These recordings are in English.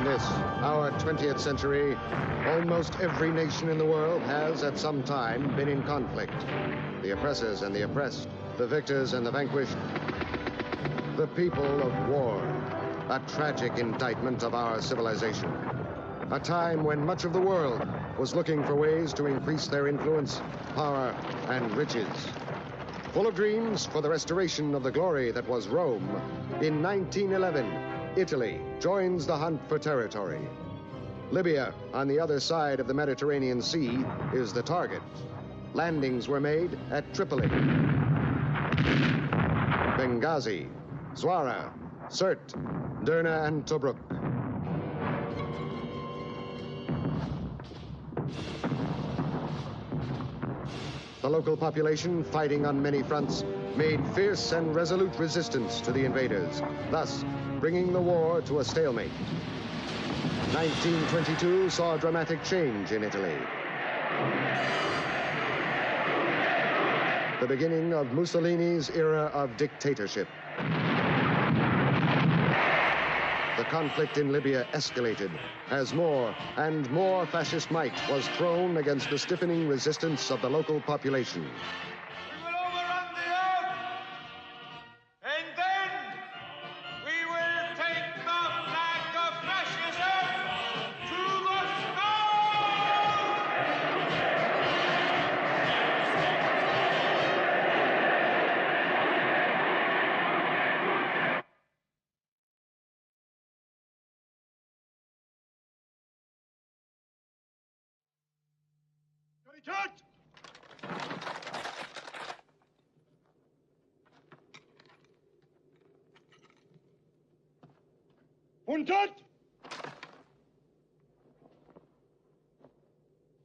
In this, our 20th century, almost every nation in the world has, at some time, been in conflict. The oppressors and the oppressed, the victors and the vanquished. The people of war, a tragic indictment of our civilization. A time when much of the world was looking for ways to increase their influence, power, and riches. Full of dreams for the restoration of the glory that was Rome, in 1911, Italy joins the hunt for territory. Libya, on the other side of the Mediterranean Sea, is the target. Landings were made at Tripoli, Benghazi, Zwara, Sirte, Derna, and Tobruk. The local population, fighting on many fronts, made fierce and resolute resistance to the invaders, thus bringing the war to a stalemate. 1922 saw a dramatic change in Italy. The beginning of Mussolini's era of dictatorship. The conflict in Libya escalated as more and more fascist might was thrown against the stiffening resistance of the local population. We will overrun the earth, and then we will take the flag of fascism to the stone! Untat!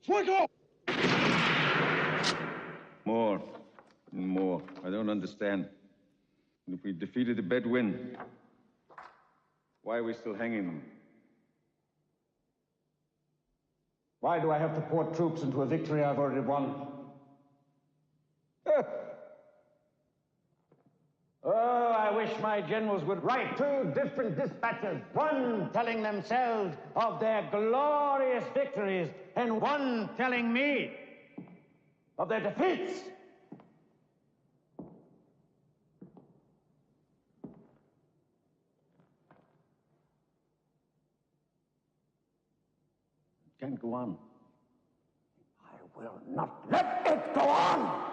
Fuego! More and more. I don't understand. If we defeated the Bedouin, why are we still hanging them? Why do I have to pour troops into a victory I've already won? Oh, I wish my generals would write 2 different dispatches, one telling themselves of their glorious victories, and one telling me of their defeats. It can't go on. I will not let it go on!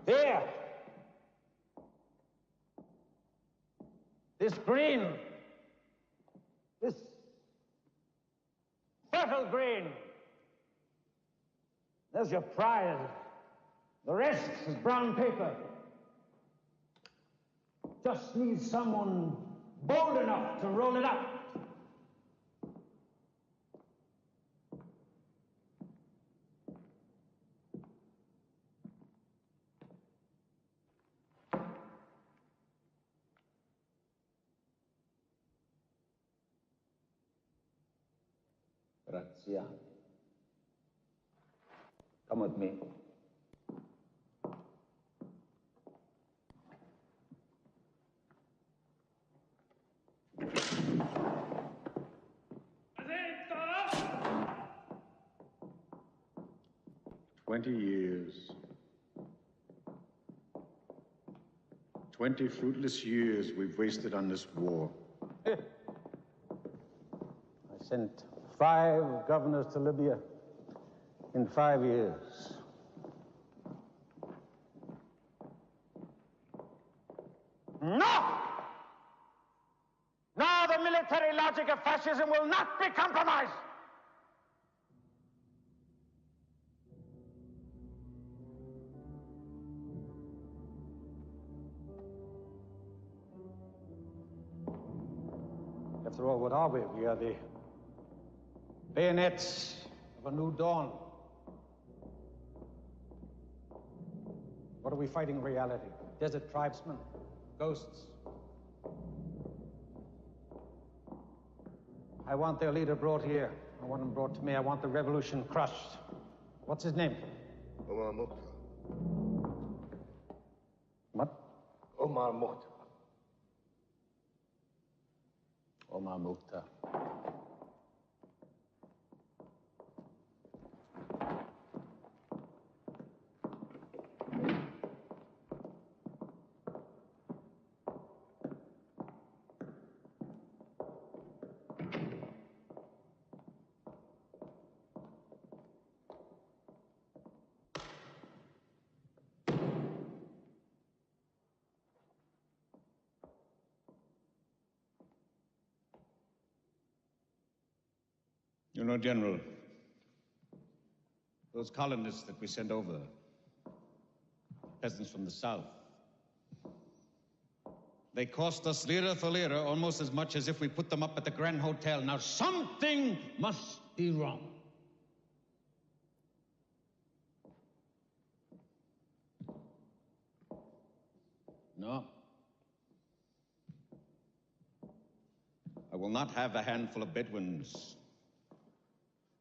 Here. This green. This fertile green. There's your prize. The rest is brown paper. Just needs someone bold enough to roll it up. غراتسياني. Come with me. Years. 20 fruitless years we've wasted on this war. I sent 5 governors to Libya in 5 years. No! Now the military logic of fascism will not be compromised! After all, what are we? We are the bayonets of a new dawn. What are we fighting in reality? Desert tribesmen? Ghosts? I want their leader brought here. I want him brought to me. I want the revolution crushed. What's his name? Mukhtar. What? Mukhtar. وما مختار. You know, General, those colonists that we sent over, peasants from the south, they cost us lira for lira almost as much as if we put them up at the Grand Hotel. Now, something must be wrong. No. I will not have a handful of Bedouins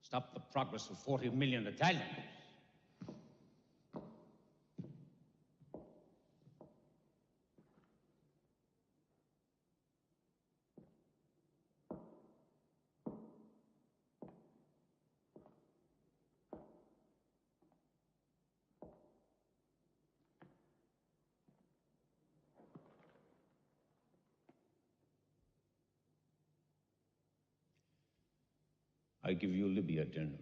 stop the progress of 40 million Italians. I give you Libya, General.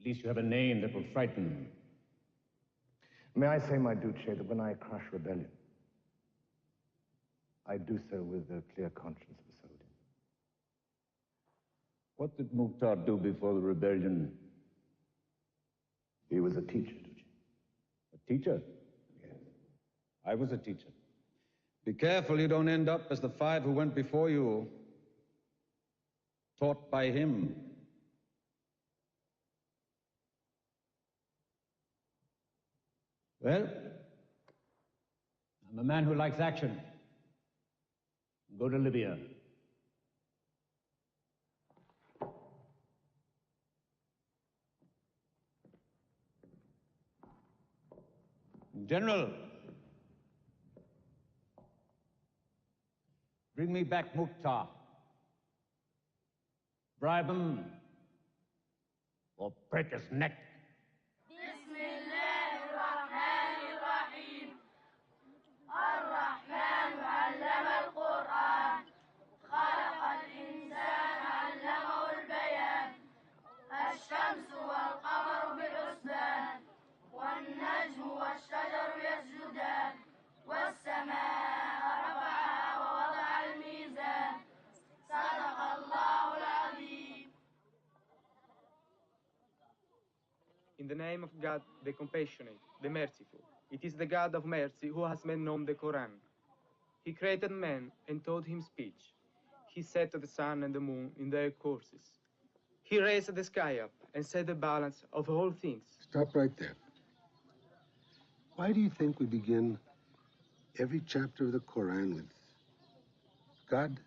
At least you have a name that will frighten. May I say, my Duce, that when I crush rebellion, I do so with the clear conscience of a soldier. What did Mukhtar do before the rebellion? He was a teacher, Duce. A teacher? Yes. I was a teacher. Be careful you don't end up as the 5 who went before you, taught by him. Well, I'm a man who likes action. Go to Libya. General, bring me back Mukhtar. Bribe him or break his neck. الرحمن علم القرآن خلق الإنسان علمه البيان الشمس والقمر بالحسبان والنجم والشجر يسجدان والسماء رفعها ووضع الميزان صدق الله العظيم. In the name of God, the compassionate, the merciful. It is the God of mercy who has made known the Quran. He created man and taught him speech. He set the sun and the moon in their courses. He raised the sky up and set the balance of all things. Stop right there. Why do you think we begin every chapter of the Quran with God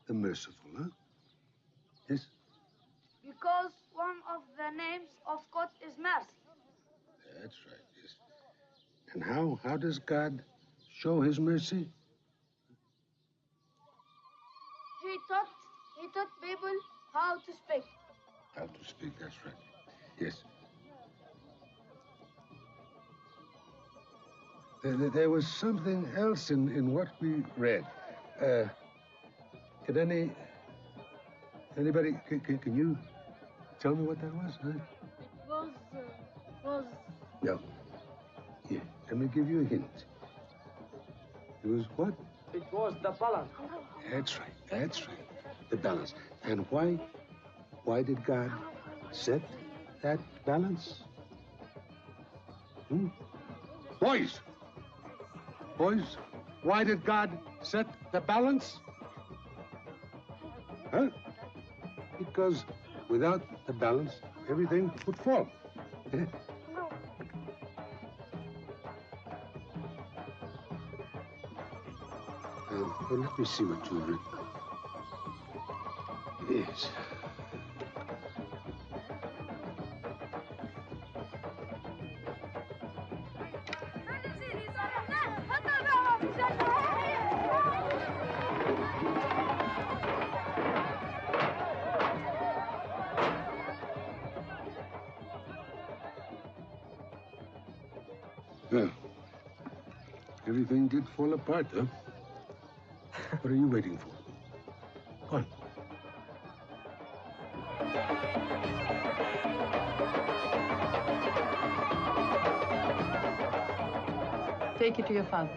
the Merciful, huh? Yes? Because one of the names of God is mercy. That's right, yes. And how does God show his mercy? He taught people how to speak. How to speak, that's right. Yes. There was something else in what we read. Can anybody, can you tell me what that was, huh? It was... No. Here, let me give you a hint. It was what? It was the balance. That's right. The balance. And why did God set that balance? Boys, why did God set the balance? Huh? Because without the balance, everything would fall. Well, let me see what you've written. Yes. Well, everything did fall apart, huh? What are you waiting for? Go on. Take it to your father.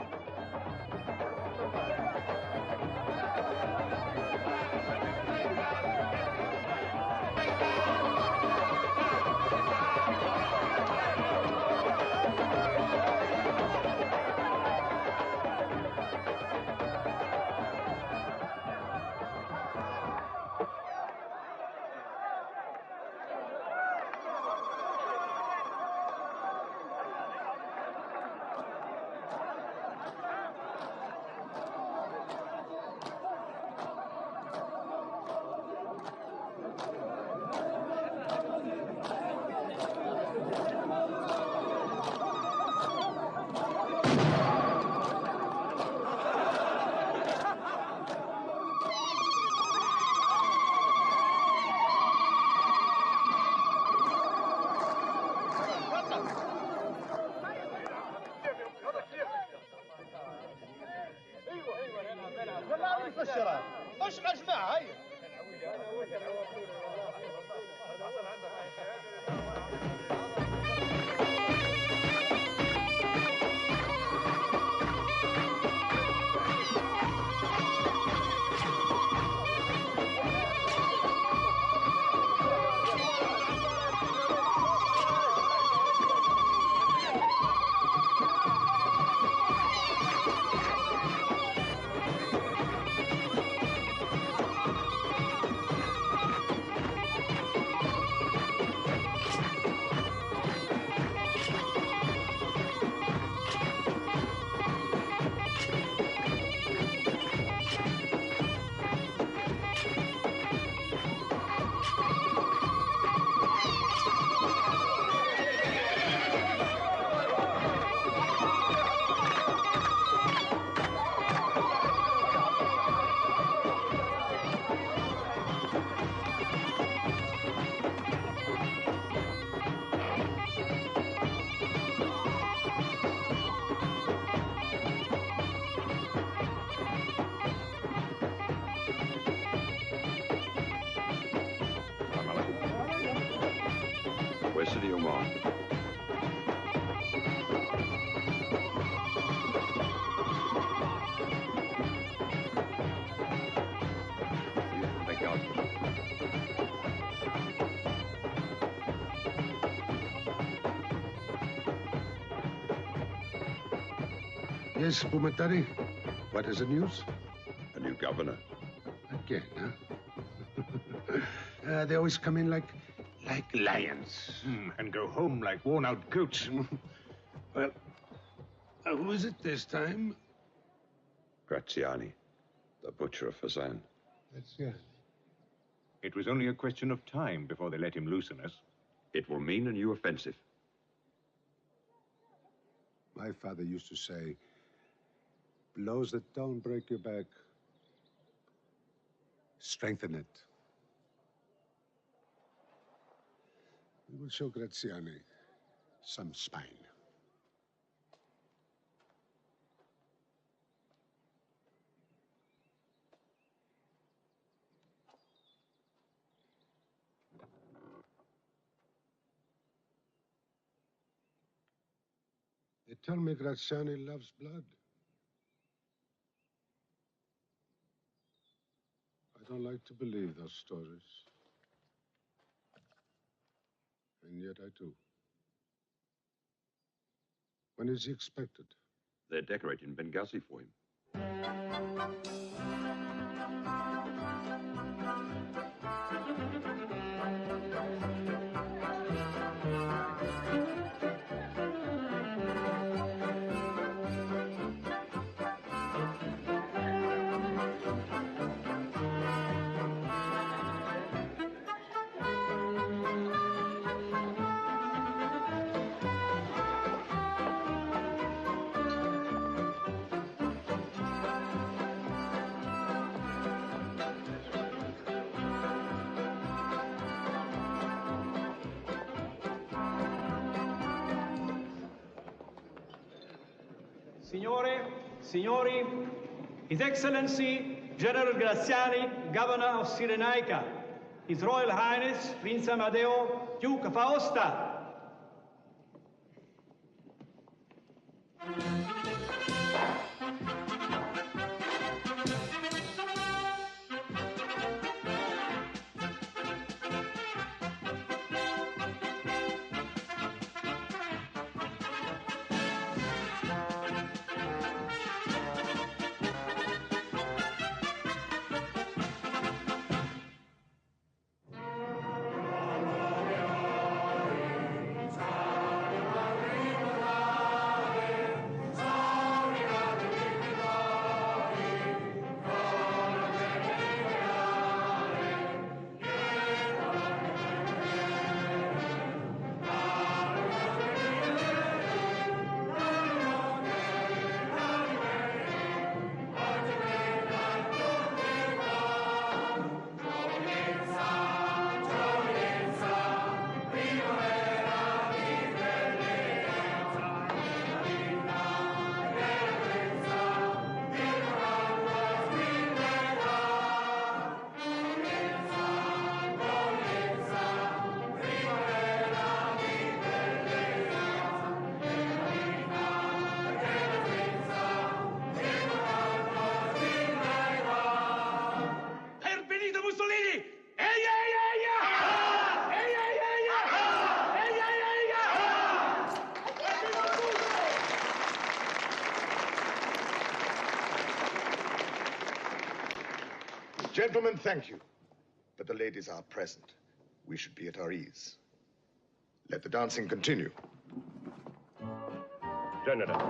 Yes, Pumatari. What is the news? A new governor. Again, huh? They always come in like lions. And go home like worn-out goats. Well, who is it this time? غراتسياني, the butcher of Fazan. That's It was only a question of time before they let him loose on us. It will mean a new offensive. My father used to say, blows that don't break your back, strengthen it. We will show غراتسياني some spine. They tell me غراتسياني loves blood. I don't like to believe those stories. And yet I do. When is he expected? They're decorating Benghazi for him. Signori, His Excellency General Graziani, Governor of Cyrenaica, His Royal Highness Prince Amadeo, Duke of Aosta. Gentlemen, thank you. But the ladies are present. We should be at our ease. Let the dancing continue. General.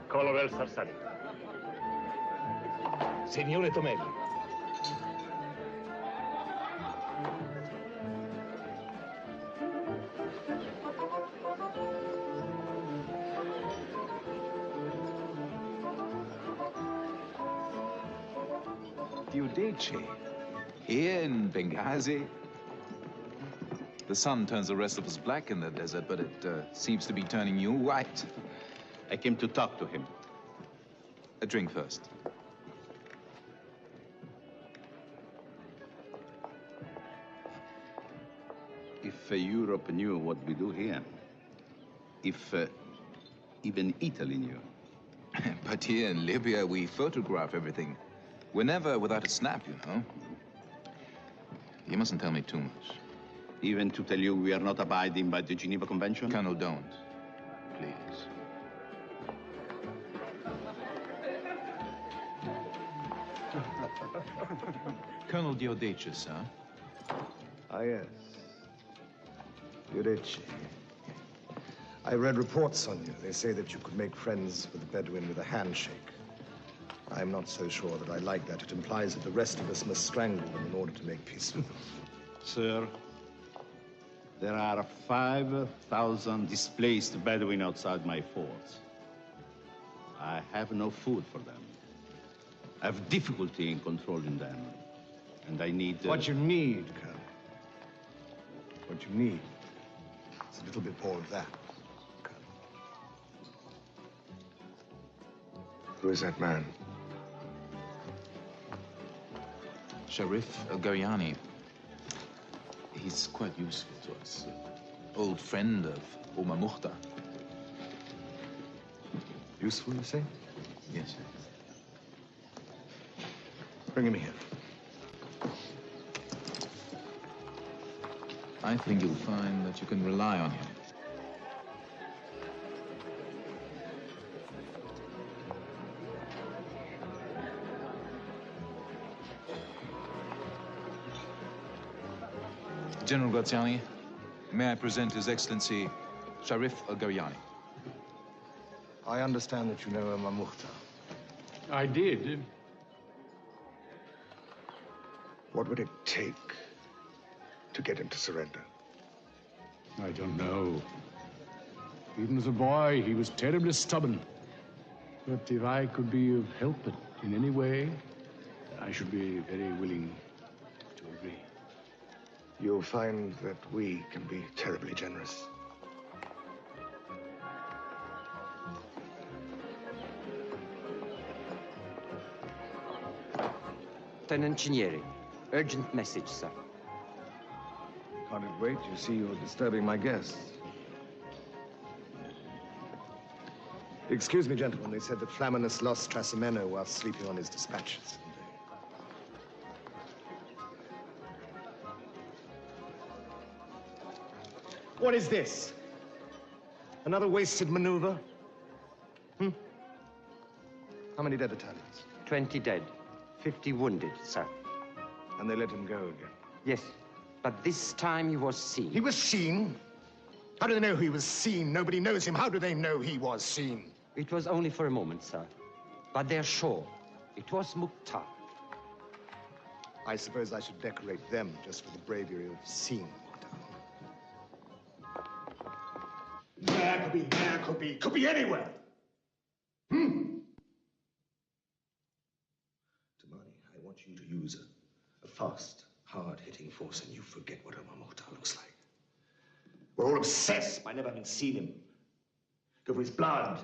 Colonel Sarsani. Signore Tomelli. Diyudetchie, here in Benghazi. The sun turns the rest of us black in the desert, but it seems to be turning you white. I came to talk to him. A drink first. If Europe knew what we do here, if even Italy knew. But here in Libya, we photograph everything. We're never without a snap, you know. You mustn't tell me too much. Even to tell you we are not abiding by the Geneva Convention? Colonel, don't. Please. Colonel Diyudetchie, sir. Ah, yes. Diyudetchie. I read reports on you. They say that you could make friends with the Bedouin with a handshake. I'm not so sure that I like that. It implies that the rest of us must strangle them in order to make peace with them. Sir, there are 5,000 displaced Bedouin outside my forts. I have no food for them. I have difficulty in controlling them. And I need... What you need, Colonel, what you need is a little bit more of that, Colonel. Who is that man? Sharif Al-Garyani. He's quite useful to us. Old friend of Umukhtar. Useful, you say? Yes, sir. Bring him here. I think you'll find that you can rely on him. General Graziani, may I present His Excellency Sharif Al-Garyani. I understand that you know Umukhtar. I did. What would it take to get him to surrender? I don't know. Even as a boy, he was terribly stubborn. But if I could be of help in any way, I should be very willing to agree. You'll find that we can be terribly generous. Lieutenant Cinieri. Urgent message, sir. Can't it wait? You see, you're disturbing my guests. Excuse me, gentlemen. They said that Flaminius lost Trasimeno while sleeping on his dispatches. What is this? Another wasted maneuver? How many dead Italians? 20 dead, 50 wounded, sir. And they let him go again? Yes, but this time he was seen. He was seen? How do they know he was seen? Nobody knows him. How do they know he was seen? It was only for a moment, sir. But they're sure it was Mukhtar. I suppose I should decorate them just for the bravery of seeing Mukhtar. There could be anywhere. I want you to use a fast, hard-hitting force, and you forget what Omar Mukhtar looks like. We're all obsessed by never having seen him. Go for his blood.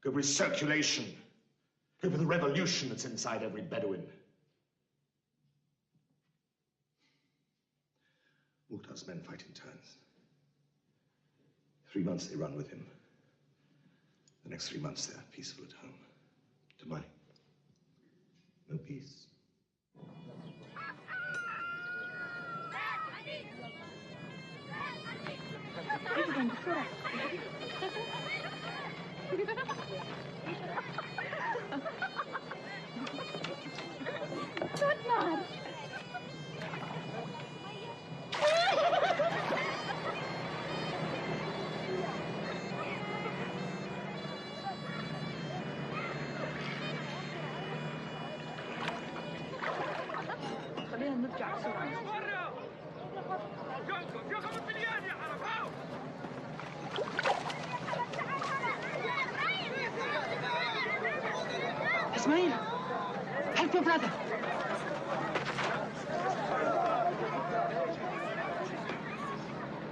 Go for his circulation. Go for the revolution that's inside every Bedouin. Mukhtar's men fight in turns. 3 months they run with him. The next 3 months they're peaceful at home. To money. No peace. خلينا نرجع بسرعة. Ismail, help your brother.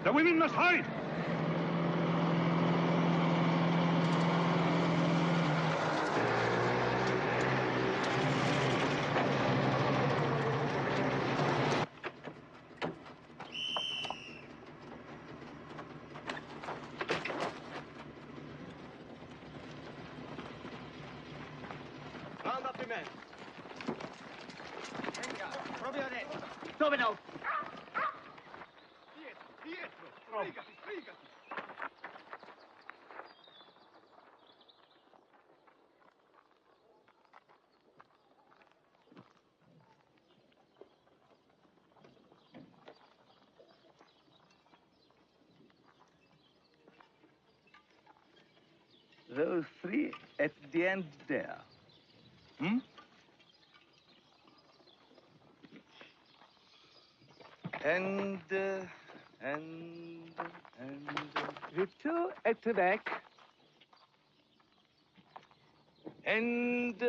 The women must hide. Round up the men. Venga, proprio adesso. Dove no? Dietro, sbrigati, sbrigati. Those three at the end there. And the two at the back. And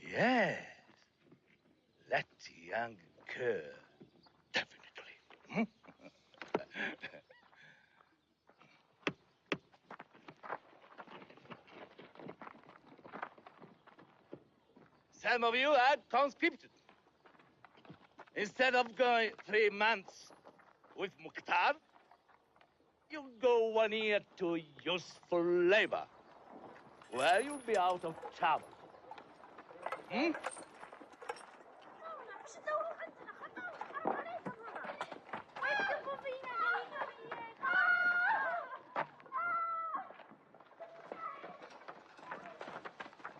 yes, that young girl, definitely. Some of you are conscripted. Instead of going 3 months with Mukhtar, you go 1 year to useful labor, where you'll be out of trouble.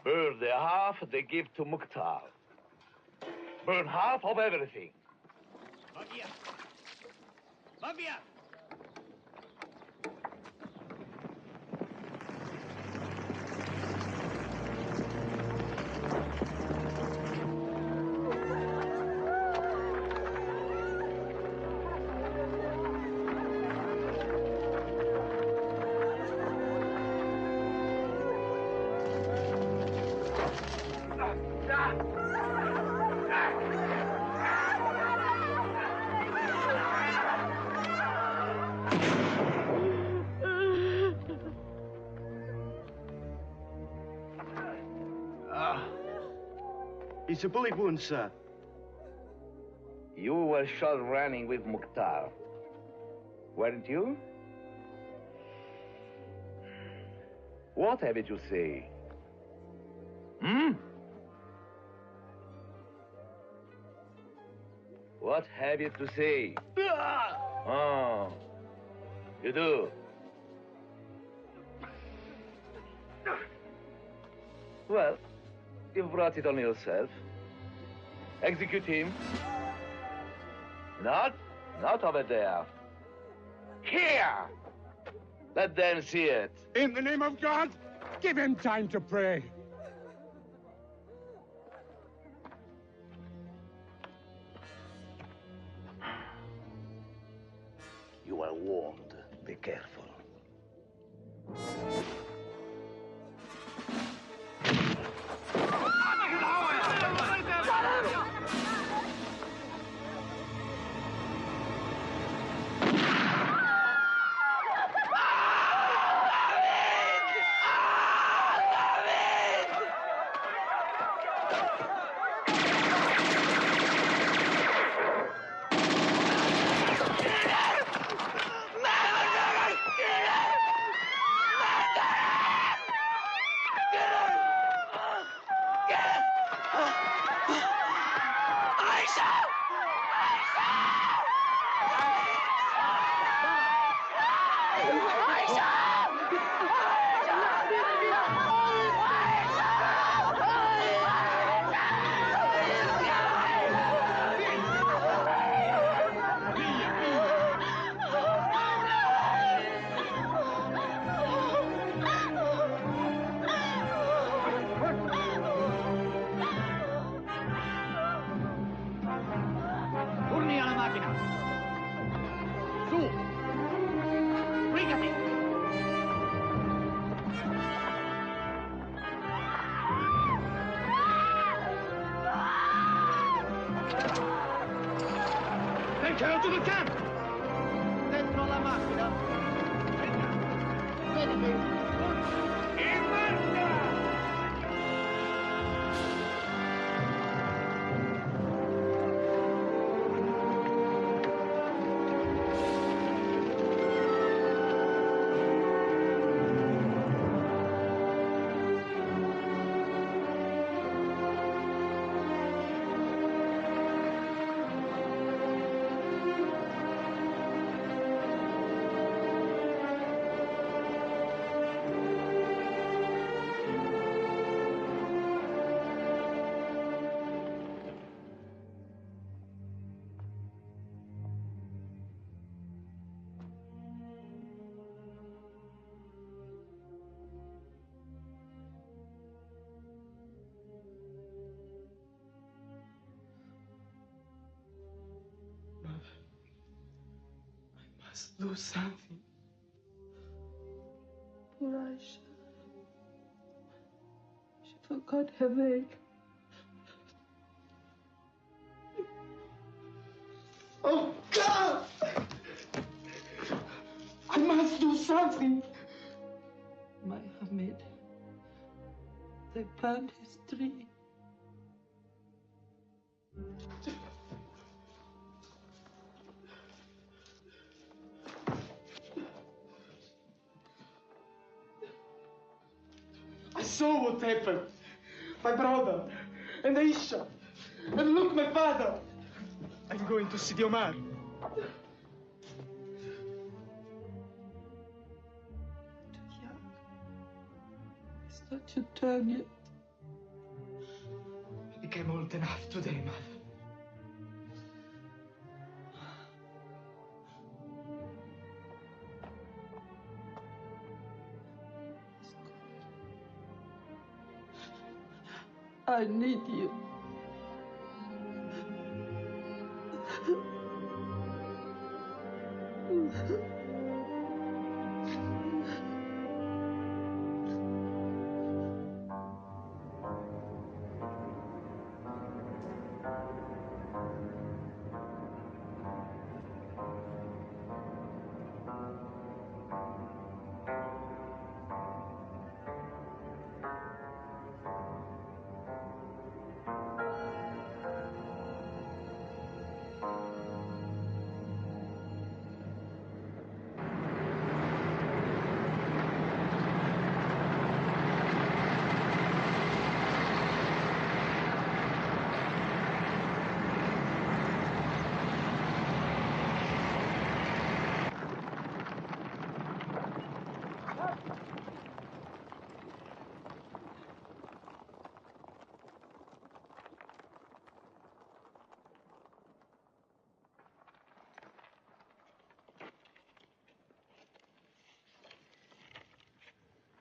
Burn the half they give to Mukhtar. Burn half of everything. Mafia! Mafia! It's a bullet wound, sir. You were shot running with Mukhtar, weren't you? What have you to say? Hmm? What have you to say? Oh, you do? Well, you've brought it on yourself. Execute him. Not over there. Here! Let them see it. In the name of God, give him time to pray. You are warned. Be careful. To the camp! Dentro la macchina! Vedimi! In marcia! Do something. Poor Aisha. She forgot her veil. Oh, God! I must do something. My Hamid. They burned his tree. I saw what happened. My brother, and Aisha, and look, my father. I'm going to see Omar. Too young. It's not your turn yet. I became old enough today, Mother. I need you.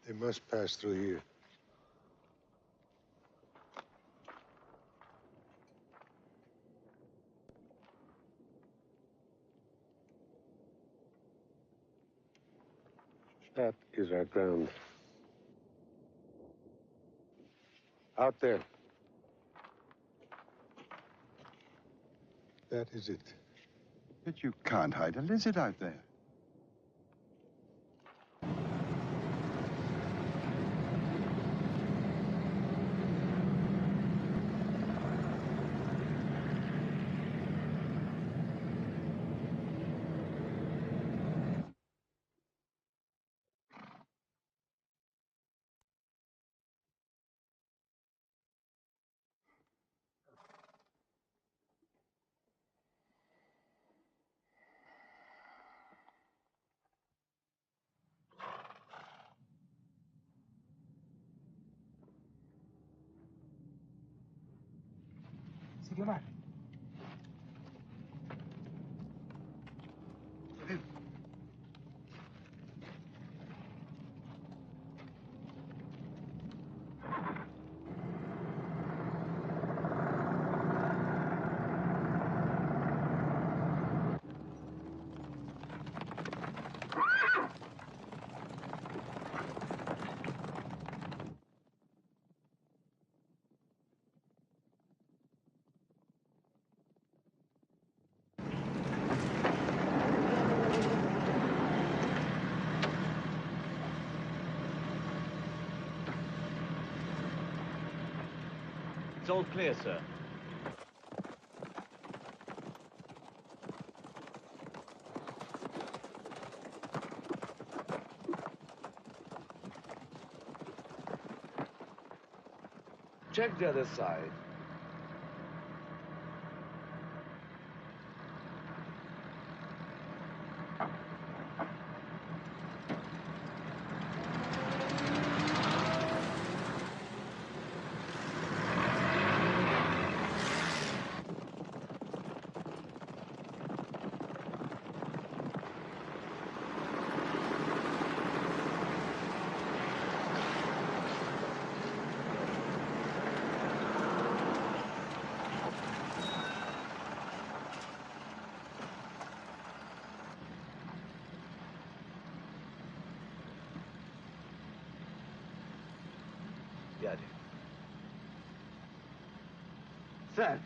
They must pass through here. That is our ground. Out there. That is it. But you can't hide a lizard out there. Signor. It's all clear, sir. Check the other side. Sir,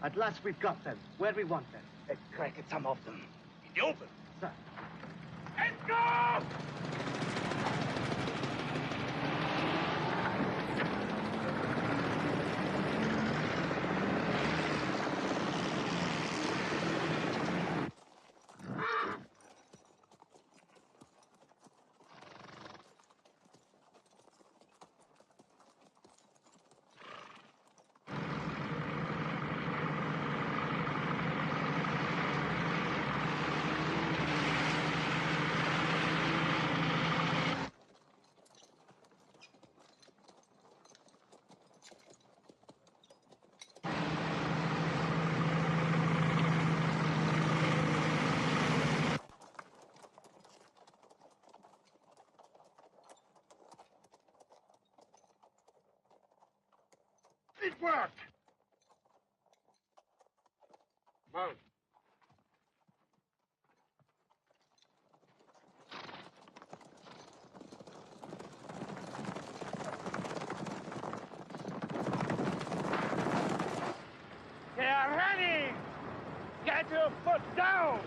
at last we've got them, where we want them. Let's crack at some of them. In the open. Sir. Let's go! It worked! Mount. They are running! Get your foot down!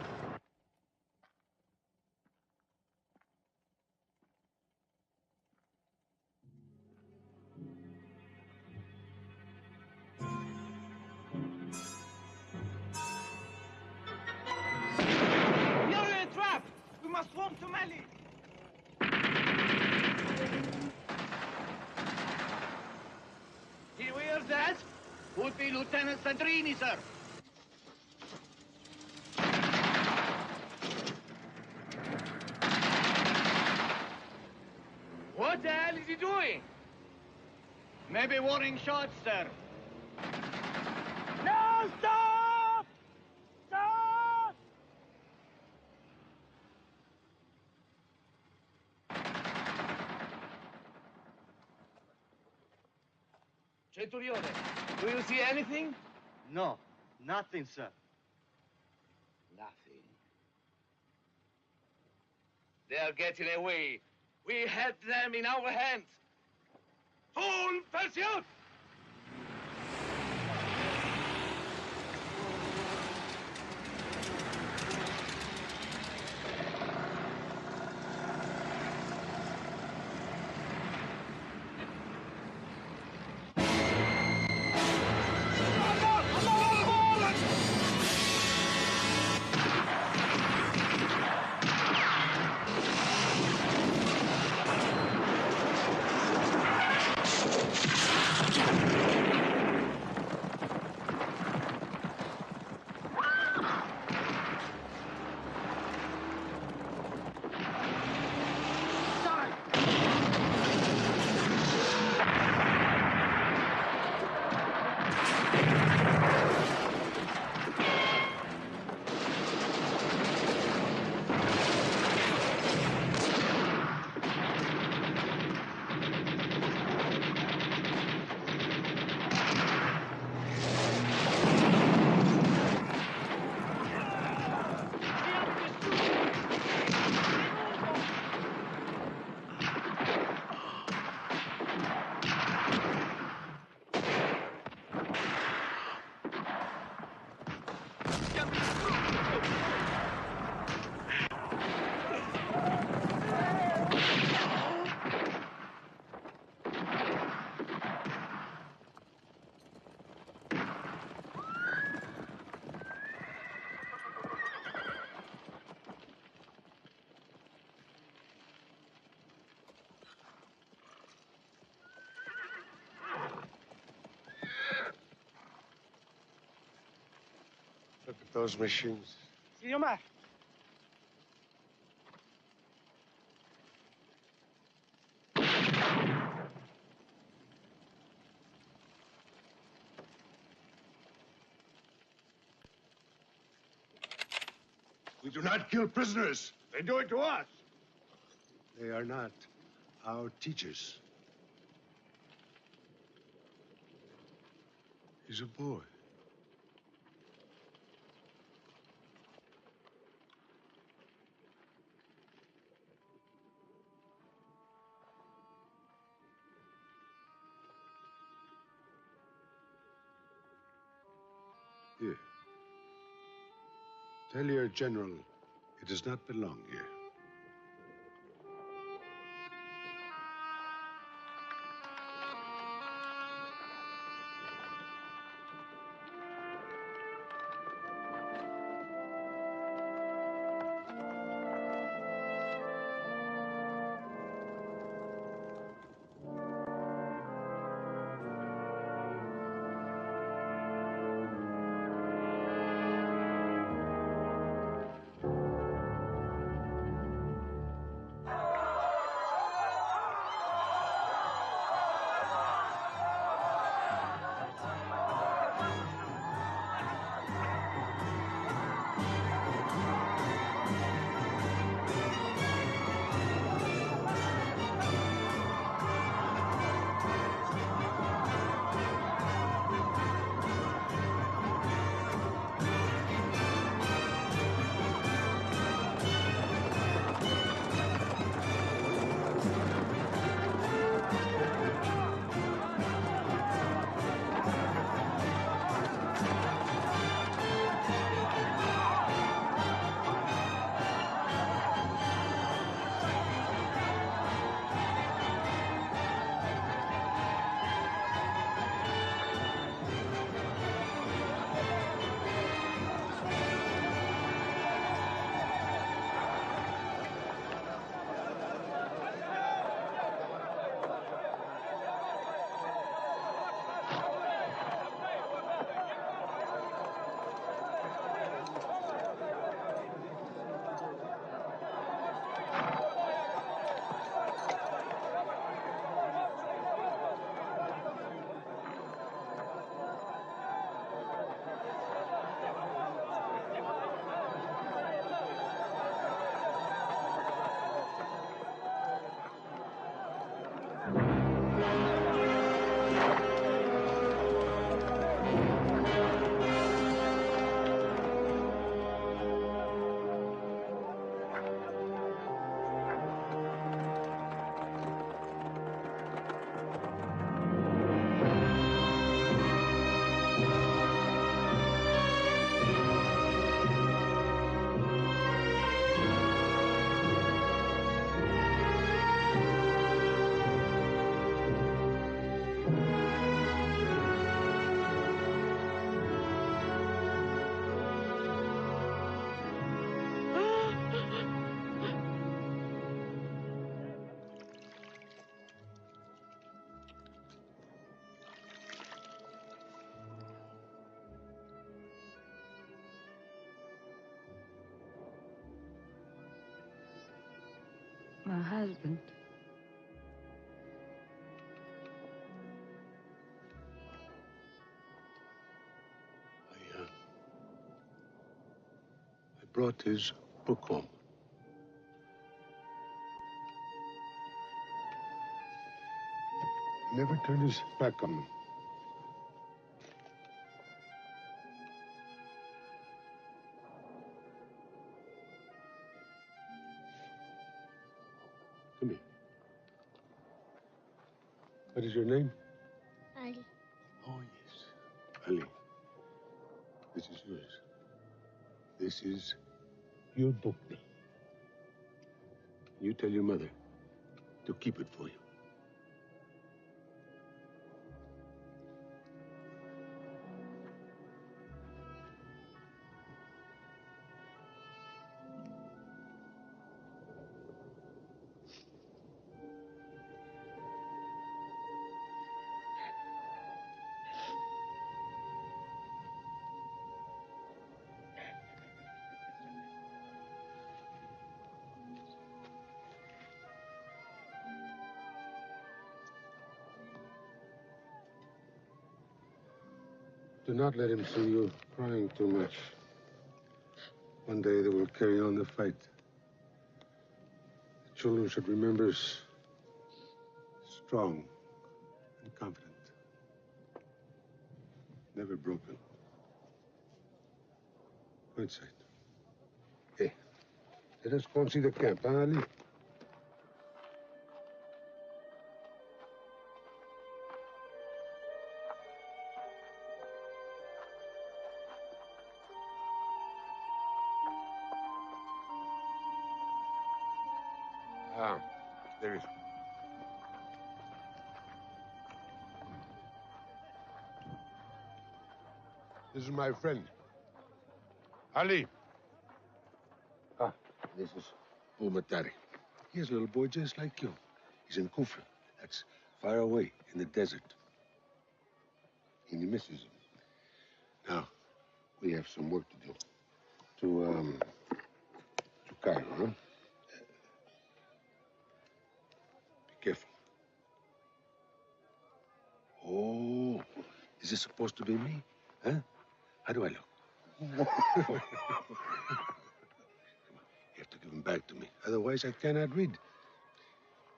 You're in a trap! We must swarm to Mali! He wears that? Would be Lieutenant Sandrini, sir. What the hell is he doing? Maybe warning shots, sir. No, stop! Stop! Centurione, do you see anything? No, nothing, sir. Nothing. They are getting away. We had them in our hands. Full pursuit! Look at those machines. Signor Mar. We do not kill prisoners. They do it to us. They are not our teachers. He's a boy. Here. Tell your general it does not belong here. her husband. I brought his book home. He never turned his back on me. Come here. What is your name? Ali. Oh, yes. Ali. This is yours. This is your book now. You tell your mother to keep it for you. Do not let him see you crying too much. One day they will carry on the fight. The children should remember us strong and confident. Never broken. Go inside. Hey, let us go and see the camp, huh, Ali? There is. This is my friend, Ali. Ah, this is Umatari. He is a little boy just like you. He's in Kufa. That's far away in the desert. And he misses him. Now, we have some work to do. To Cairo, huh? Careful. Oh, is this supposed to be me? Huh? How do I look? You have to give him back to me. Otherwise, I cannot read.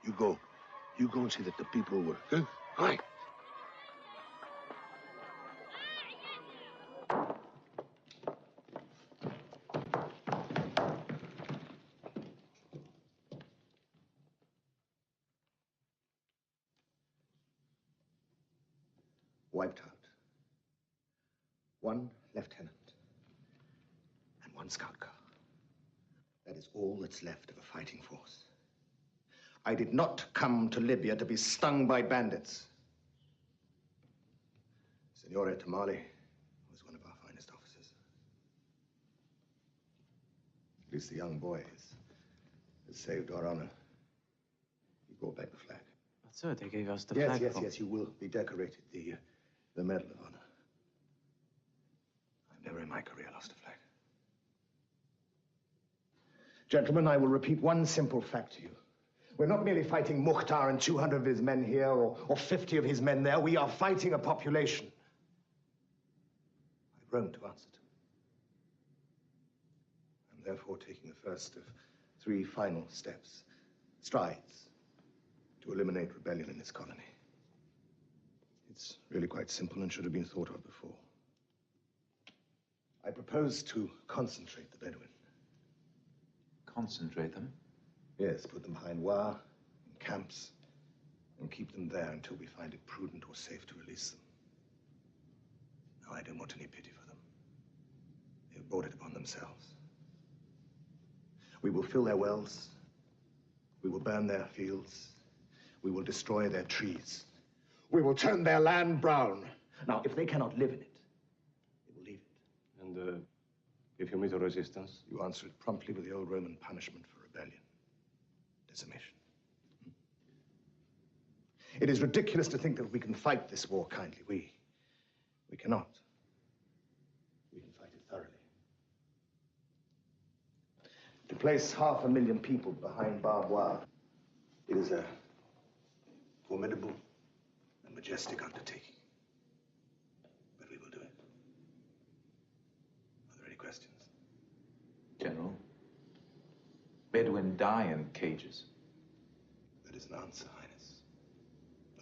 You go. You go and see that the people work, huh? All right. Wiped out. One lieutenant and one scout car. That is all that's left of a fighting force. I did not come to Libya to be stung by bandits. Signore Tamale was one of our finest officers. At least the young boy has saved our honor. He brought back the flag. But sir, they gave us the flag. Yes, you will be decorated the Medal of Honor. I've never in my career lost a flag. Gentlemen, I will repeat one simple fact to you. We're not merely fighting Mukhtar and 200 of his men here or 50 of his men there. We are fighting a population. I've roamed to answer to. I'm therefore taking the first of 3 final steps, strides, to eliminate rebellion in this colony. It's really quite simple and should have been thought of before. I propose to concentrate the Bedouin. Concentrate them? Yes, put them behind wire, in camps, and keep them there until we find it prudent or safe to release them. No, I don't want any pity for them. They've brought it upon themselves. We will fill their wells. We will burn their fields. We will destroy their trees. We will turn their land brown. Now, if they cannot live in it, they will leave it. And if you meet a resistance? You answer it promptly with the old Roman punishment for rebellion. Decimation. It is ridiculous to think that we can fight this war kindly. We cannot. We can fight it thoroughly. To place 500,000 people behind barbed wire It is a formidable and majestic undertaking. But we will do it. Are there any questions? General, Bedouin die in cages. That is an answer, Highness.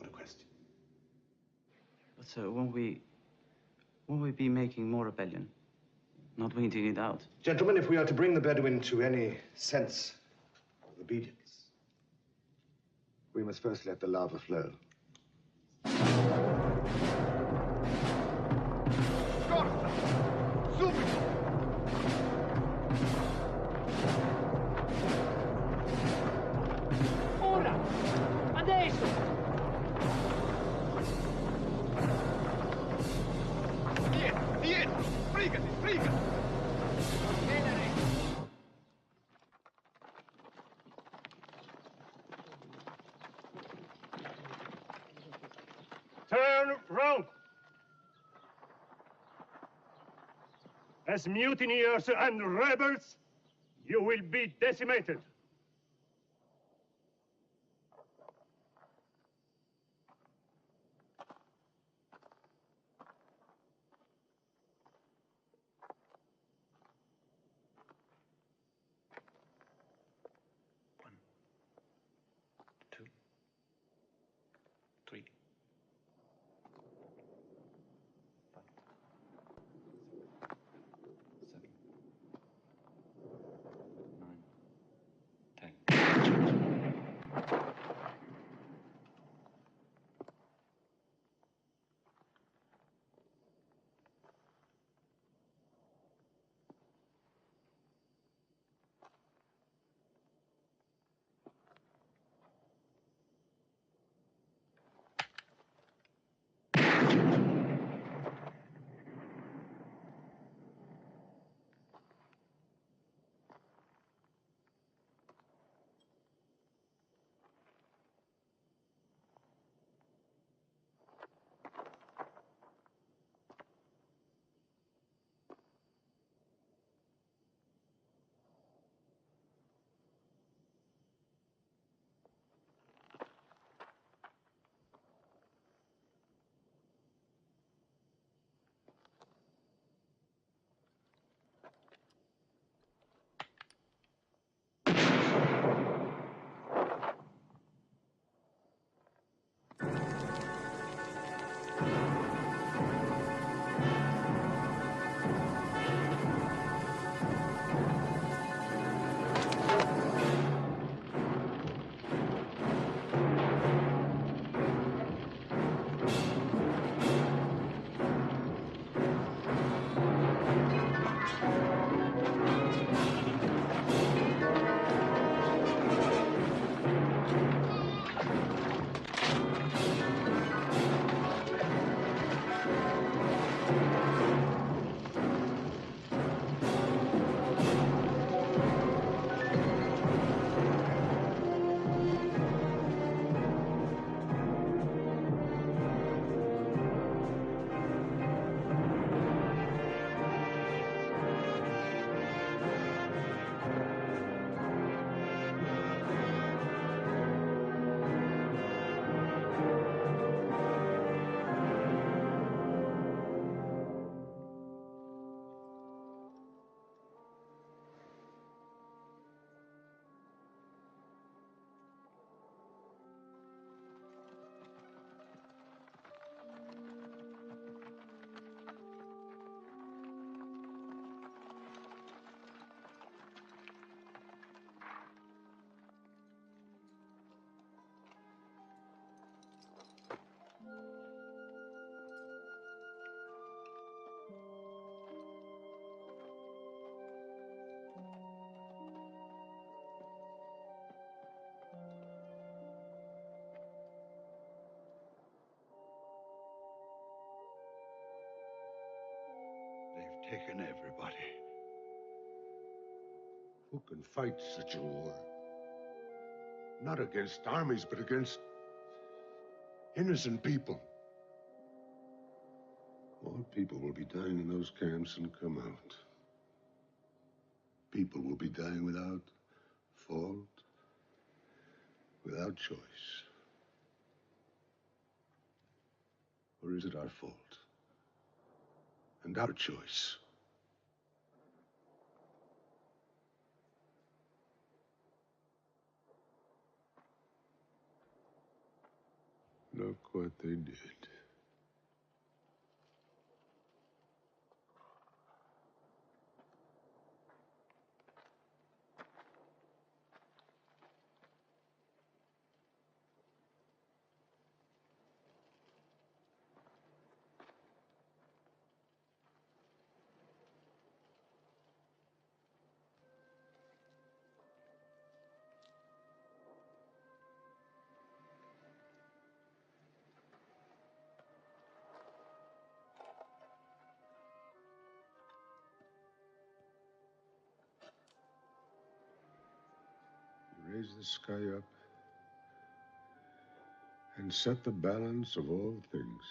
Not a question. But sir, won't we be making more rebellion? Not waiting it out? Gentlemen, if we are to bring the Bedouin to any sense of obedience, we must first let the lava flow. Ora! Adesso! Dietro! Sbrigati, sbrigati! Turn round! As mutineers and rebels, you will be decimated. Taken everybody. Who can fight such a war? Not against armies, but against innocent people. All people will be dying in those camps and come out. People will be dying without fault, without choice? Or is it our fault and our choice? Look what they did. Raise the sky up and set the balance of all things.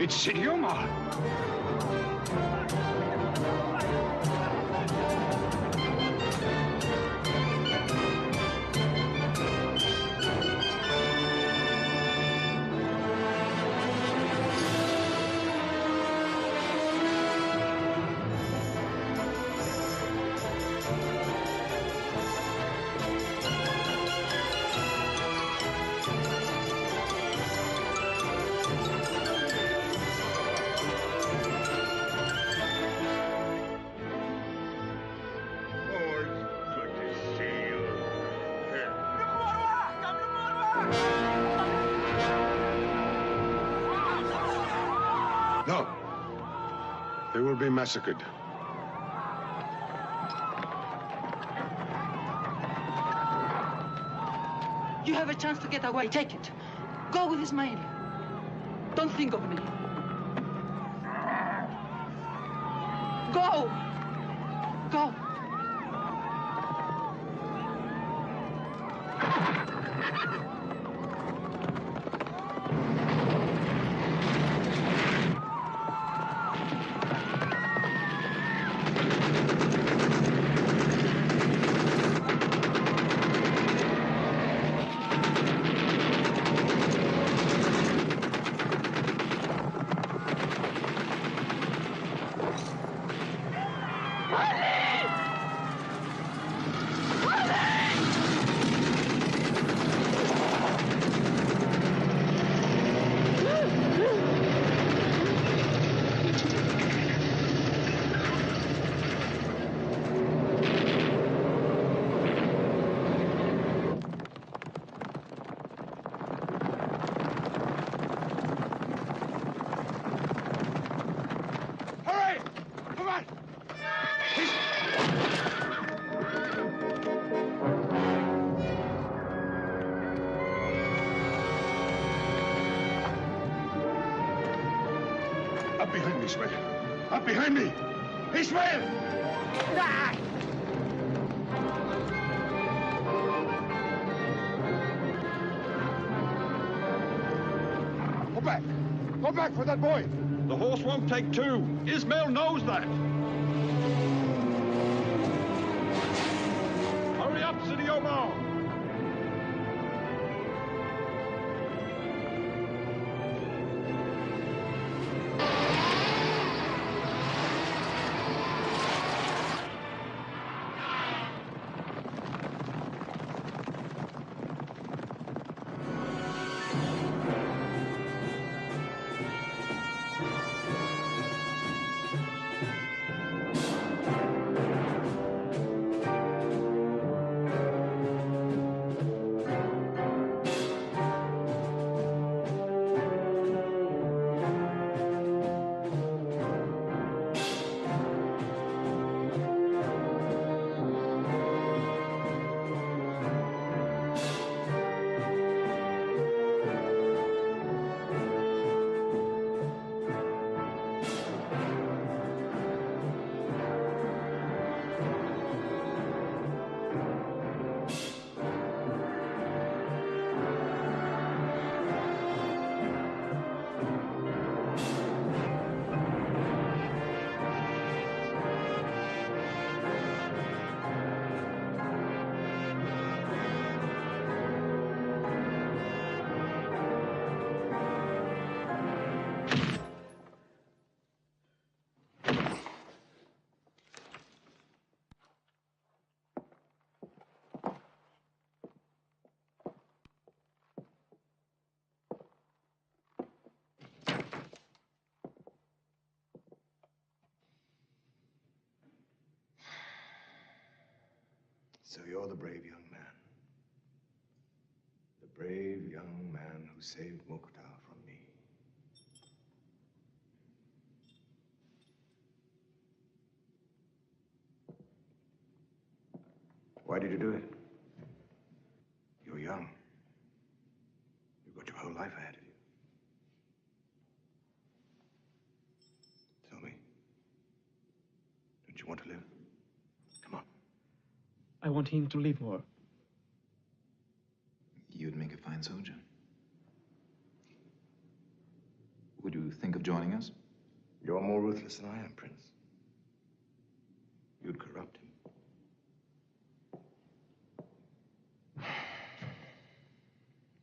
It's Idioma! No. They will be massacred. You have a chance to get away. Take it. Go with Ismail. Don't think of me. Go. Go. Up behind me, Ishmael. Up behind me! Ishmael! Ah! Go back! Go back for that boy! The horse won't take two. Ismail knows that. Hurry up, Sidi Omar! So you're the brave young man. The brave young man who saved Mukhtar from me. Why did you do it? You're young. You've got your whole life ahead of you. Tell me. Don't you want to live? I want him to live more. You'd make a fine soldier. Would you think of joining us? You're more ruthless than I am, Prince. You'd corrupt him.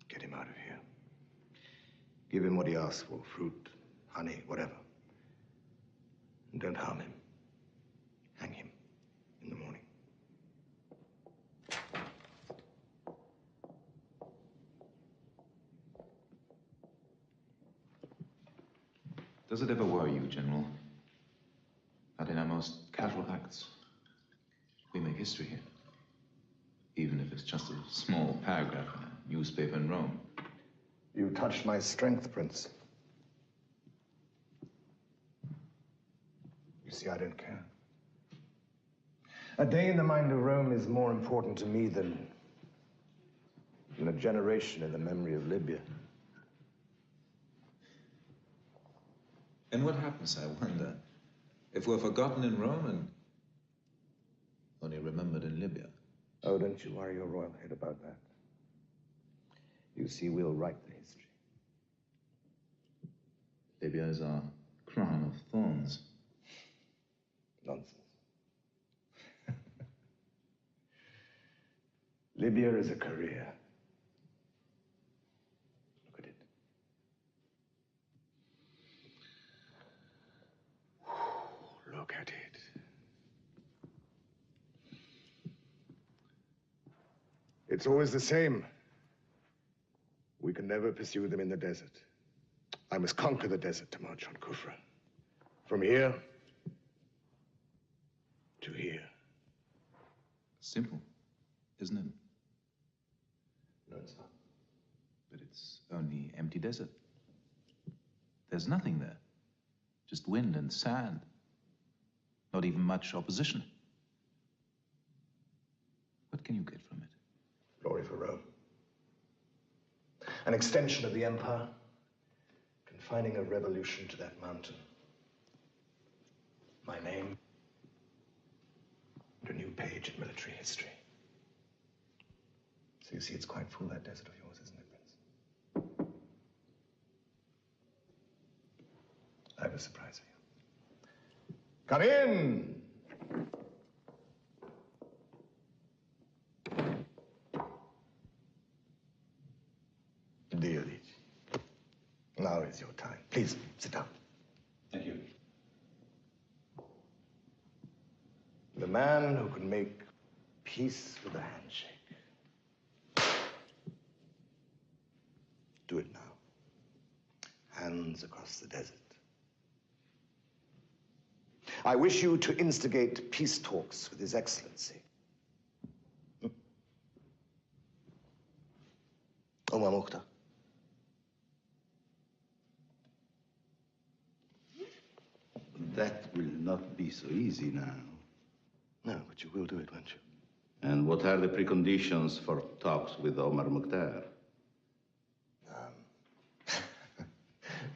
Get him out of here. Give him what he asks for, fruit, honey, whatever. And don't harm him. Hang him in the morning. Does it ever worry you, General, that in our most casual acts, we make history here? Even if it's just a small paragraph in a newspaper in Rome. You touched my strength, Prince. You see, I don't care. A day in the mind of Rome is more important to me than a generation in the memory of Libya. And what happens, I wonder, if we're forgotten in Rome and only remembered in Libya? Oh, don't you worry your royal head about that. You see, we'll write the history. Libya is our crown of thorns. Nonsense. Libya is a career. Look at it. Look at it. It's always the same. We can never pursue them in the desert. I must conquer the desert to march on Kufra. From here to here. Simple, isn't it? No, it's not. But it's only empty desert. There's nothing there. Just wind and sand. Not even much opposition. What can you get from it? Glory for Rome. An extension of the empire, confining a revolution to that mountain. my name, and a new page in military history. So you see, it's quite full, that desert of yours, isn't it, Prince? I have a surprise for you. Come in! Diyodich, now is your time. Please, sit down. Thank you. The man who can make peace with a handshake. Do it now. Hands across the desert. I wish you to instigate peace talks with His Excellency. Omar Mukhtar. That will not be so easy now. No, but you will do it, won't you? And what are the preconditions for talks with Omar Mukhtar?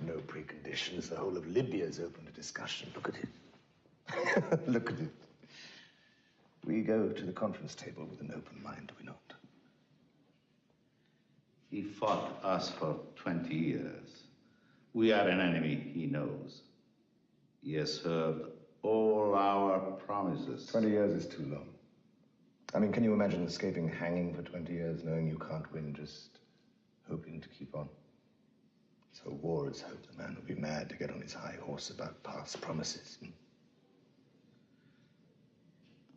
No preconditions. The whole of Libya is open to discussion. Look at it. Look at it. We go to the conference table with an open mind, do we not? He fought us for 20 years. We are an enemy, he knows. He has heard all our promises. 20 years is too long. I mean, can you imagine escaping hanging for 20 years, knowing you can't win, just hoping to keep on? So war is hope. The man would be mad to get on his high horse about past promises.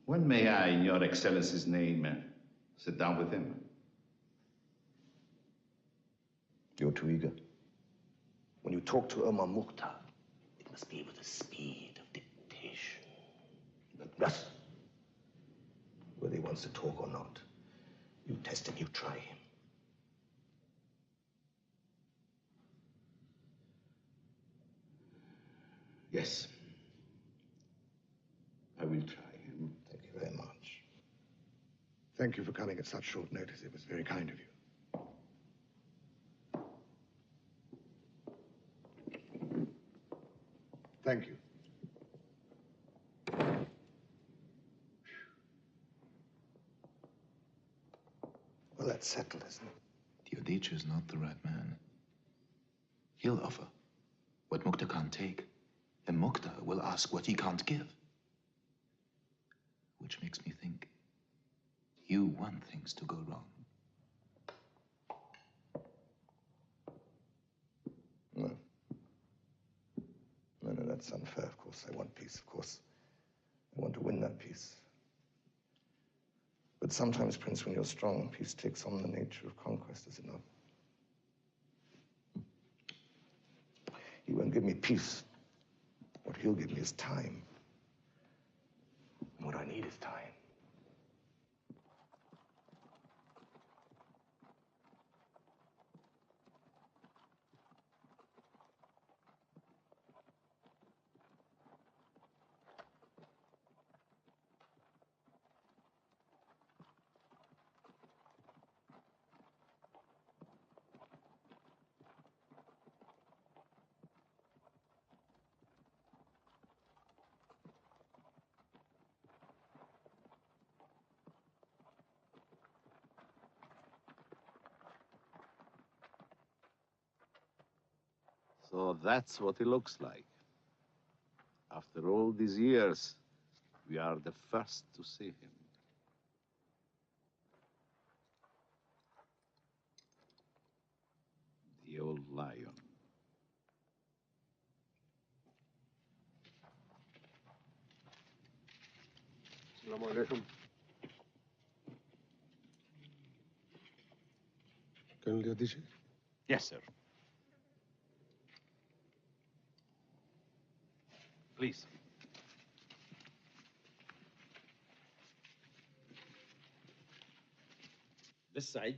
When may I, in your Excellency's name, sit down with him? You're too eager. When you talk to Omar Mukhtar, it must be with the speed of dictation. But yes, whether he wants to talk or not, you test him, you try him. Yes. I will try him. Thank you very much. Thank you for coming at such short notice. It was very kind of you. Thank you. Well, that's settled, isn't it? Diyoditchi is not the right man. He'll offer what Mukhtar can't take, and Mukhtar will ask what he can't give. Which makes me think you want things to go wrong. No. No, that's unfair, of course. I want peace, of course. I want to win that peace. But sometimes, Prince, when you're strong, peace takes on the nature of conquest, does it not? He won't give me peace. What he'll give me is time. And what I need is time. So that's what he looks like. After all these years, we are the first to see him. The old lion. Assalamu alaikum. Colonel Diyoditchi? Yes, sir. Please. This side.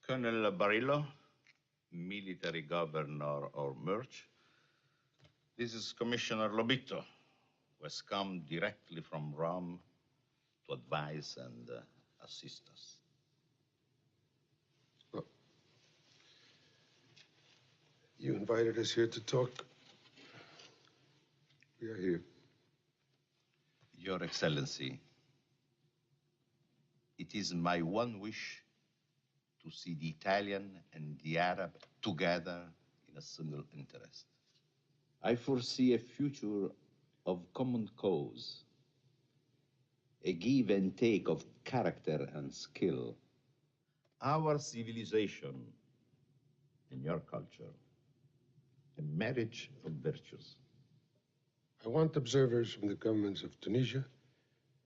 Colonel Barillo, military governor or Merch, This is Commissioner Lobito, who has come directly from Rome to advise and assist us. Well, you invited us here to talk. We are here. Your Excellency, it is my one wish to see the Italian and the Arab together in a single interest. I foresee a future of common cause, a give and take of character and skill. Our civilization and your culture, a marriage of virtues. I want observers from the governments of Tunisia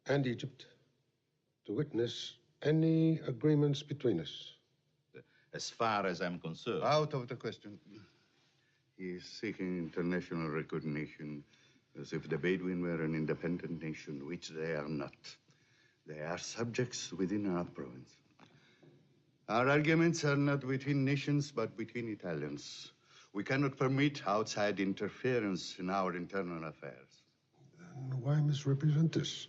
and Egypt to witness any agreements between us. As far as I'm concerned. Out of the question. He is seeking international recognition as if the Bedouin were an independent nation, which they are not. They are subjects within our province. Our arguments are not between nations, but between Italians. We cannot permit outside interference in our internal affairs. Then why misrepresent us?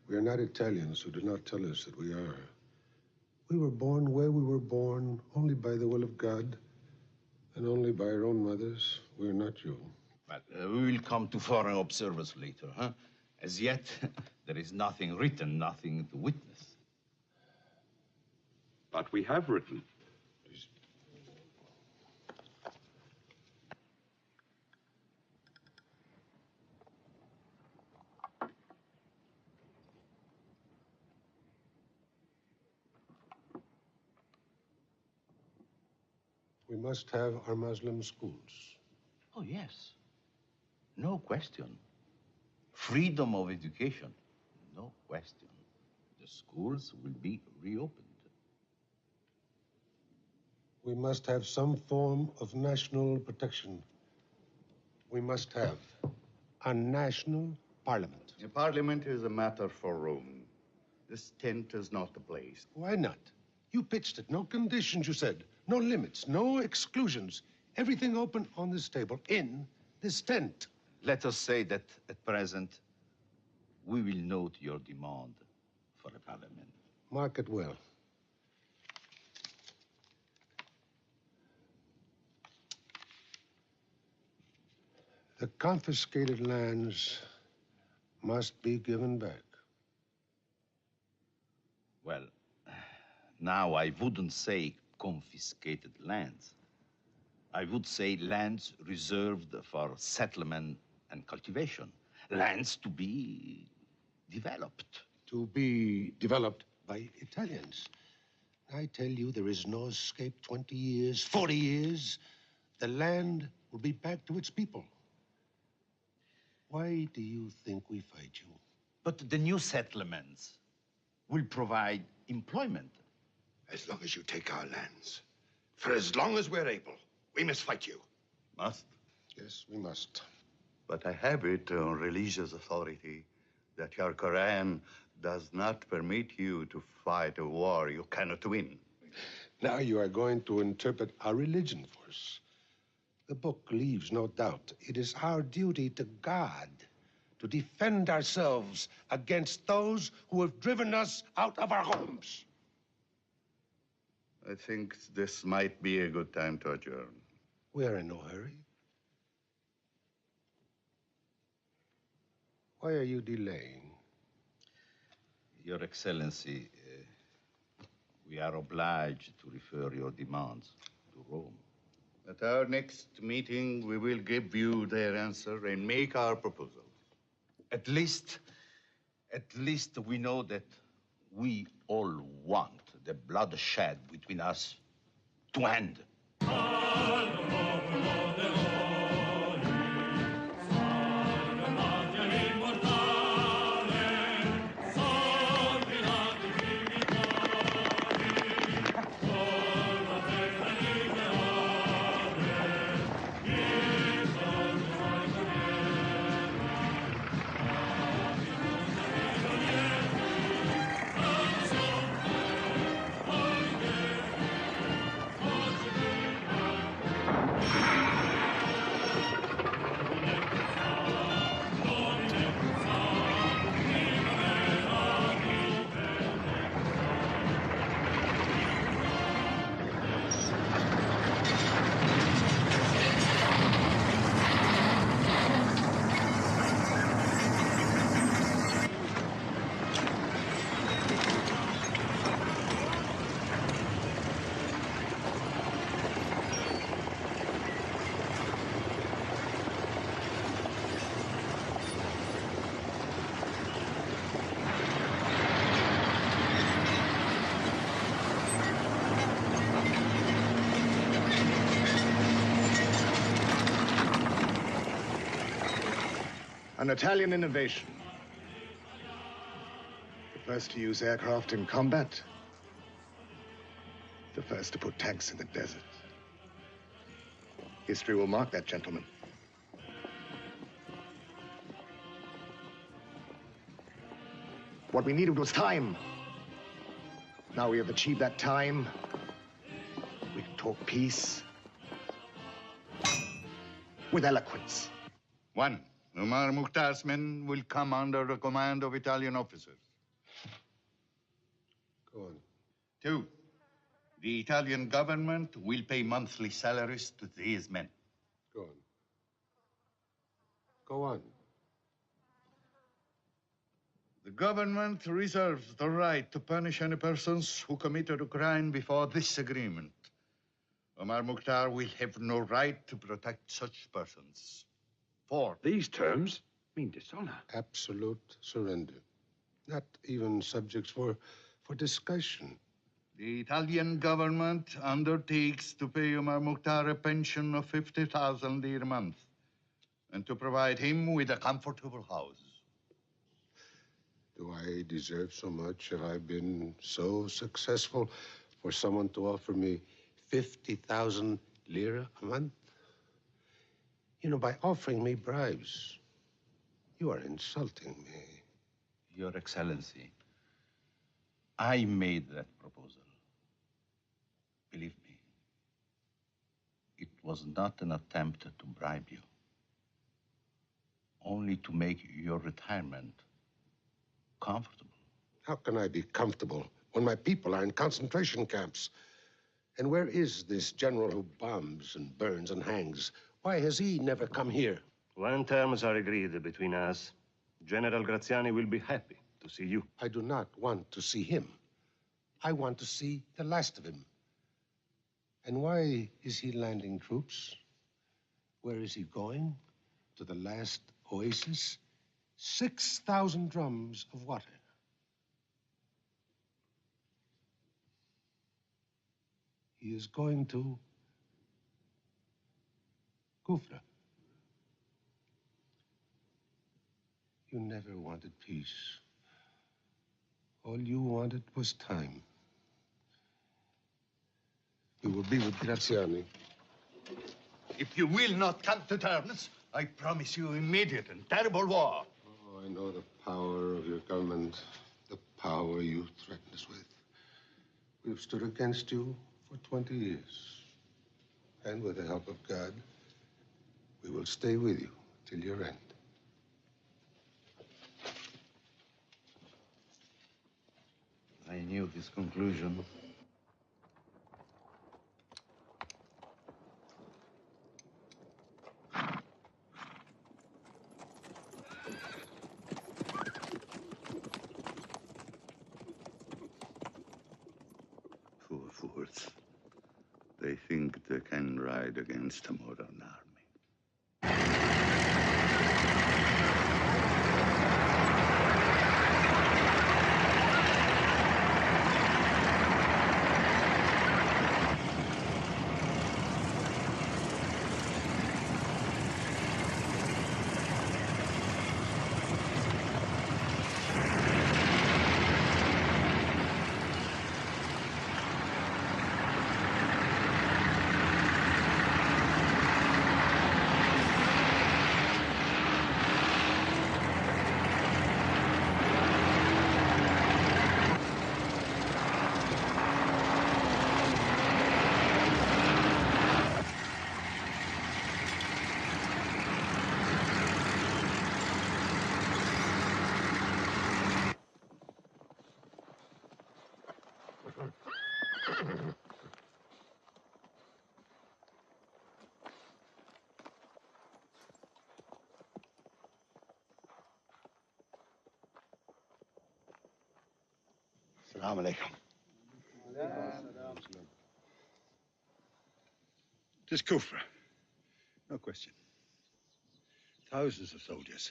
We are not Italians, so do not tell us that we are. We were born where we were born, only by the will of God, and only by our own mothers. We are not you. But we will come to foreign observers later, huh? As yet, there is nothing written, nothing to witness. But we have written. We must have our Muslim schools. Oh, yes. No question. Freedom of education, no question. The schools will be reopened. We must have some form of national protection. We must have a national parliament. The parliament is a matter for Rome. This tent is not the place. Why not? You pitched it. No conditions, you said. No limits, no exclusions. Everything open on this table, in this tent. Let us say that at present, we will note your demand for a parliament. Mark it well. The confiscated lands must be given back. Well, now I wouldn't say confiscated lands. I would say lands reserved for settlement and cultivation. Lands to be developed. To be developed by Italians. I tell you, there is no escape. 20 years, 40 years, the land will be back to its people. Why do you think we fight you? But the new settlements will provide employment. As long as you take our lands, for as long as we're able, we must fight you. Must? Yes, we must. But I have it on religious authority that your Quran does not permit you to fight a war you cannot win. Now you are going to interpret our religion for us. The book leaves no doubt. It is our duty to God to defend ourselves against those who have driven us out of our homes. I think this might be a good time to adjourn. We are in no hurry. Why are you delaying? Your Excellency, we are obliged to refer your demands to Rome. At our next meeting, we will give you their answer and make our proposal. At least we know that we all want the bloodshed between us to end. An Italian innovation. The first to use aircraft in combat. The first to put tanks in the desert. History will mark that, gentlemen. What we needed was time. Now we have achieved that time. We can talk peace with eloquence. 1. Omar Mukhtar's men will come under the command of Italian officers. Go on. 2. The Italian government will pay monthly salaries to these men. Go on. Go on. The government reserves the right to punish any persons who committed a crime before this agreement. Omar Mukhtar will have no right to protect such persons. 4. These terms mean dishonor. Absolute surrender. Not even subjects for discussion. The Italian government undertakes to pay Omar Mukhtar a pension of 50,000 lire a month and to provide him with a comfortable house. Do I deserve so much? Have I been so successful for someone to offer me 50,000 lira a month? You know, by offering me bribes, you are insulting me. Your Excellency, I made that proposal. Believe me, it was not an attempt to bribe you, only to make your retirement comfortable. How can I be comfortable when my people are in concentration camps? And where is this general who bombs and burns and hangs? Why has he never come here? When terms are agreed between us, General Graziani will be happy to see you. I do not want to see him. I want to see the last of him. And why is he landing troops? Where is he going? To the last oasis? 6,000 drums of water. He is going to Kufra. You never wanted peace. All you wanted was time. You will be with Graziani. If you will not come to terms, I promise you immediate and terrible war. Oh, I know the power of your government, the power you threaten us with. We've stood against you for 20 years. And with the help of God, we will stay with you till your end. I knew this conclusion. Poor fools. They think they can ride against a modern army. Assalamu alaikum. It is Kufra. No question. Thousands of soldiers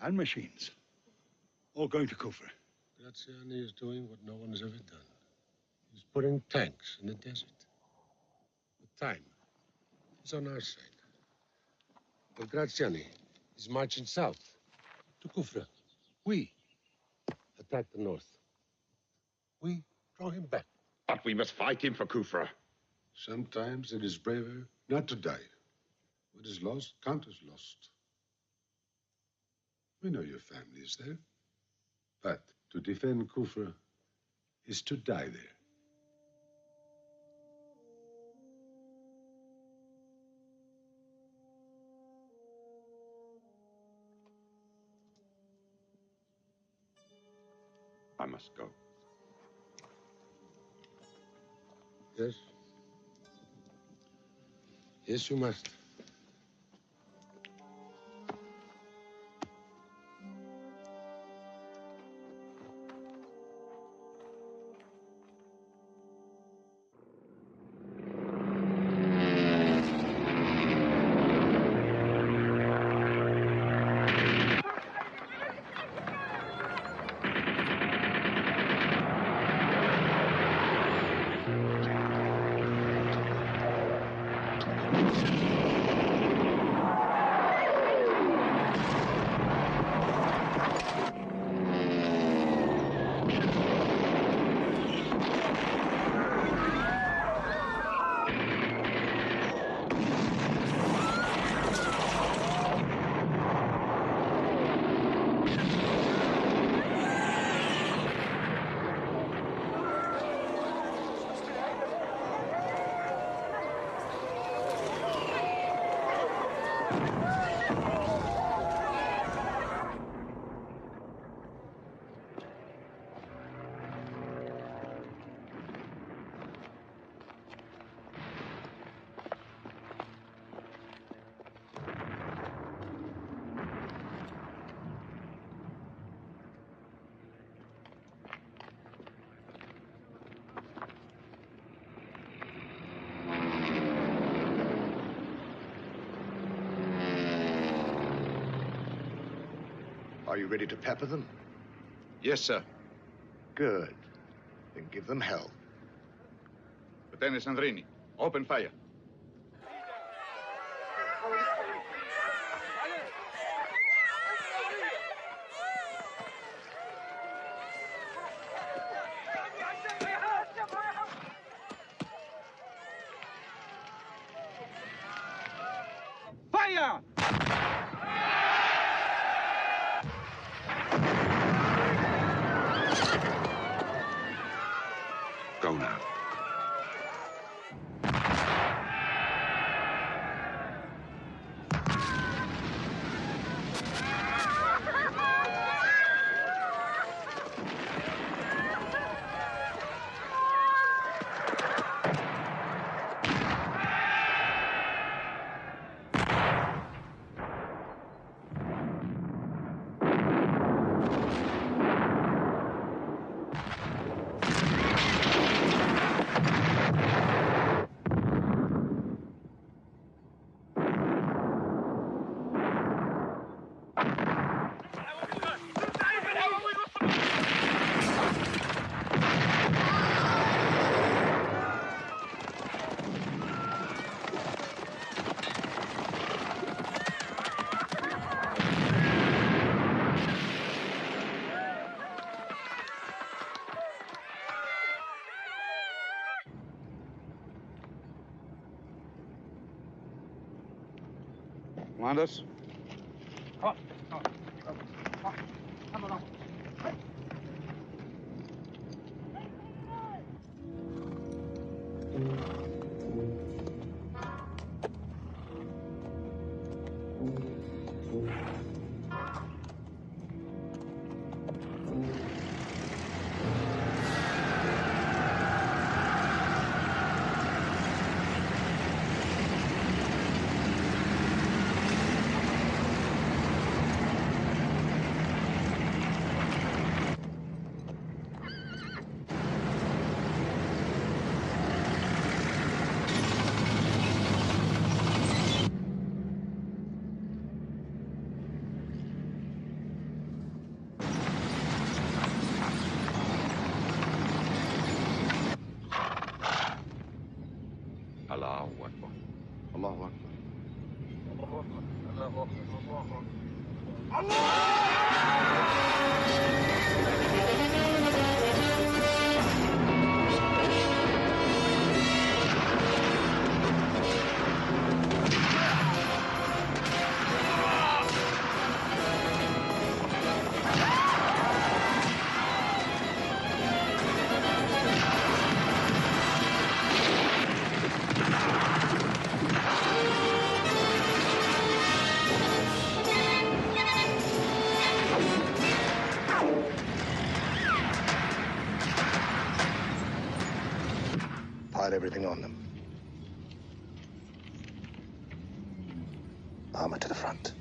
and machines all going to Kufra. Graziani is doing what no one has ever done. He's putting tanks in the desert. The time is on our side. But Graziani is marching south to Kufra. We attack the north. We draw him back. But we must fight him for Kufra. Sometimes it is braver not to die. What is lost, count as lost. We know your family is there. But to defend Kufra is to die there. I must go. Yes? Yes, you must. Are you ready to pepper them? Yes, sir. Good. Then give them hell. Lieutenant Sandrini, open fire. Fire! Go now. Commanders? Allahu Akbar. Allahu Akbar. Allah! fired everything on them. Armor to the front.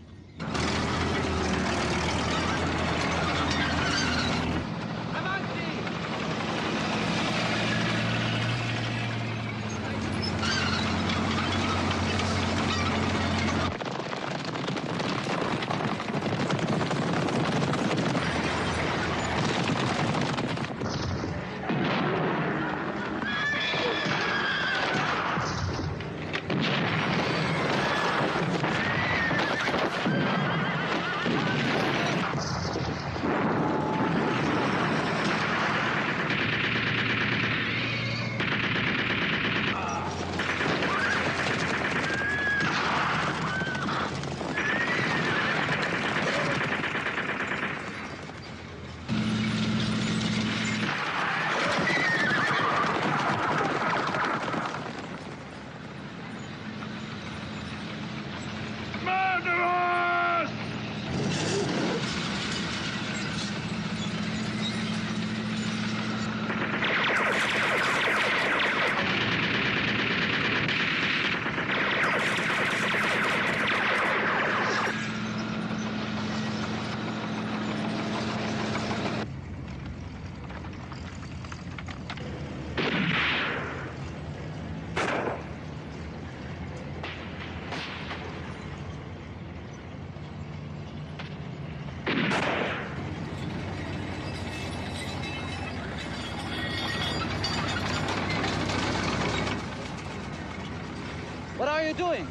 What are you doing?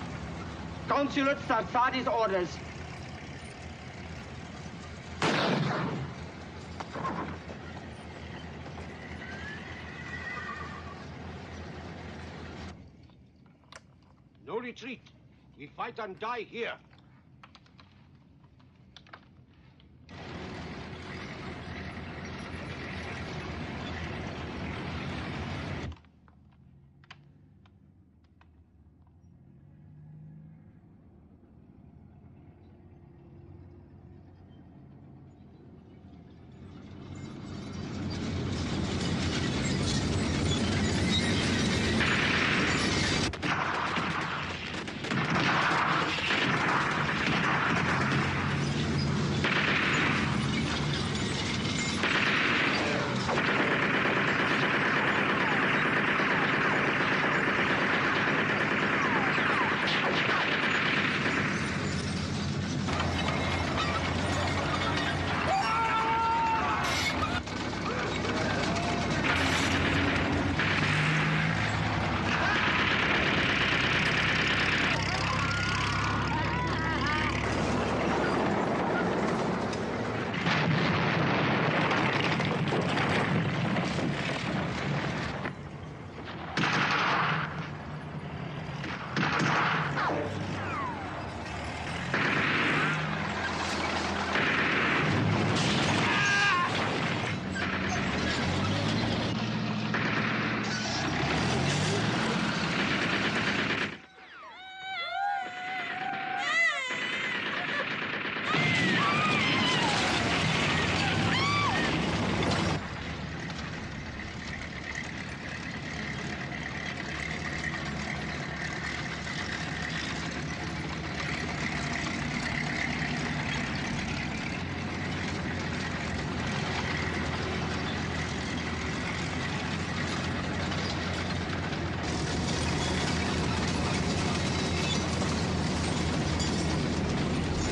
Consulate Sarsadi's orders. No retreat. We fight and die here.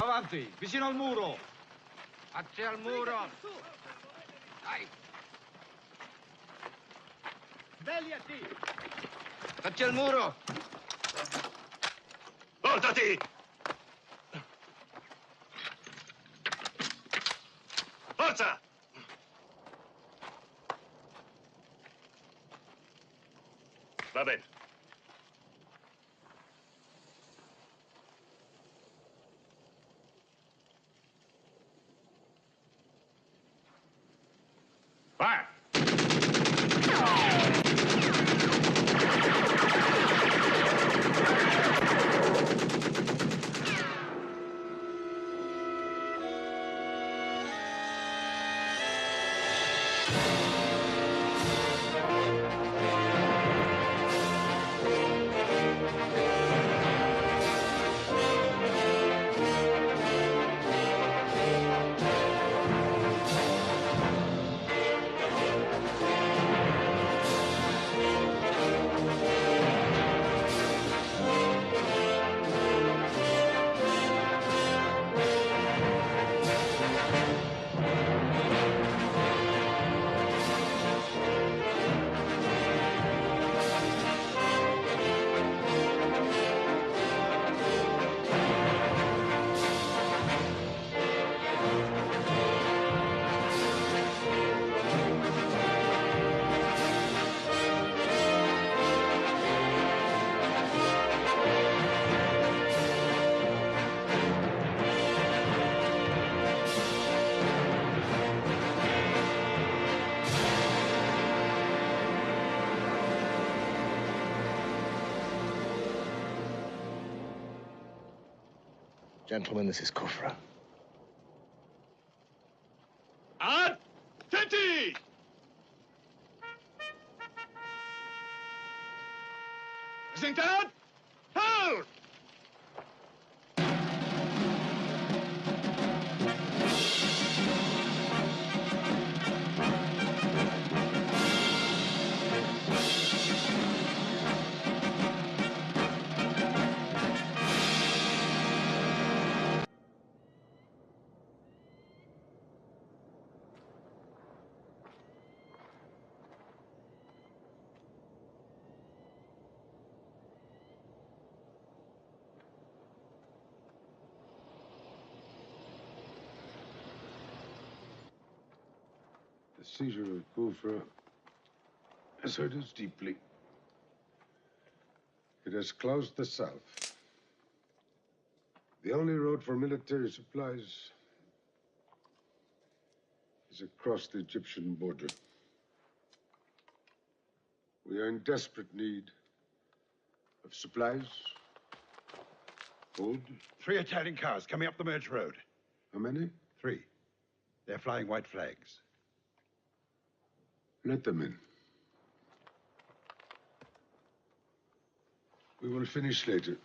Avanti, vicino al muro. Atti al muro. Dai. Svegliati! Facci al muro. Voltati! Forza! Va bene. Fire! Gentlemen, this is Kufra. Attenti! Sind dat? Halt! The seizure of Kufra has hurt us deeply. It has closed the south. The only road for military supplies is across the Egyptian border. We are in desperate need of supplies, food. 3 Italian cars coming up the merge road. How many? 3. They're flying white flags. Let them in. We will finish later.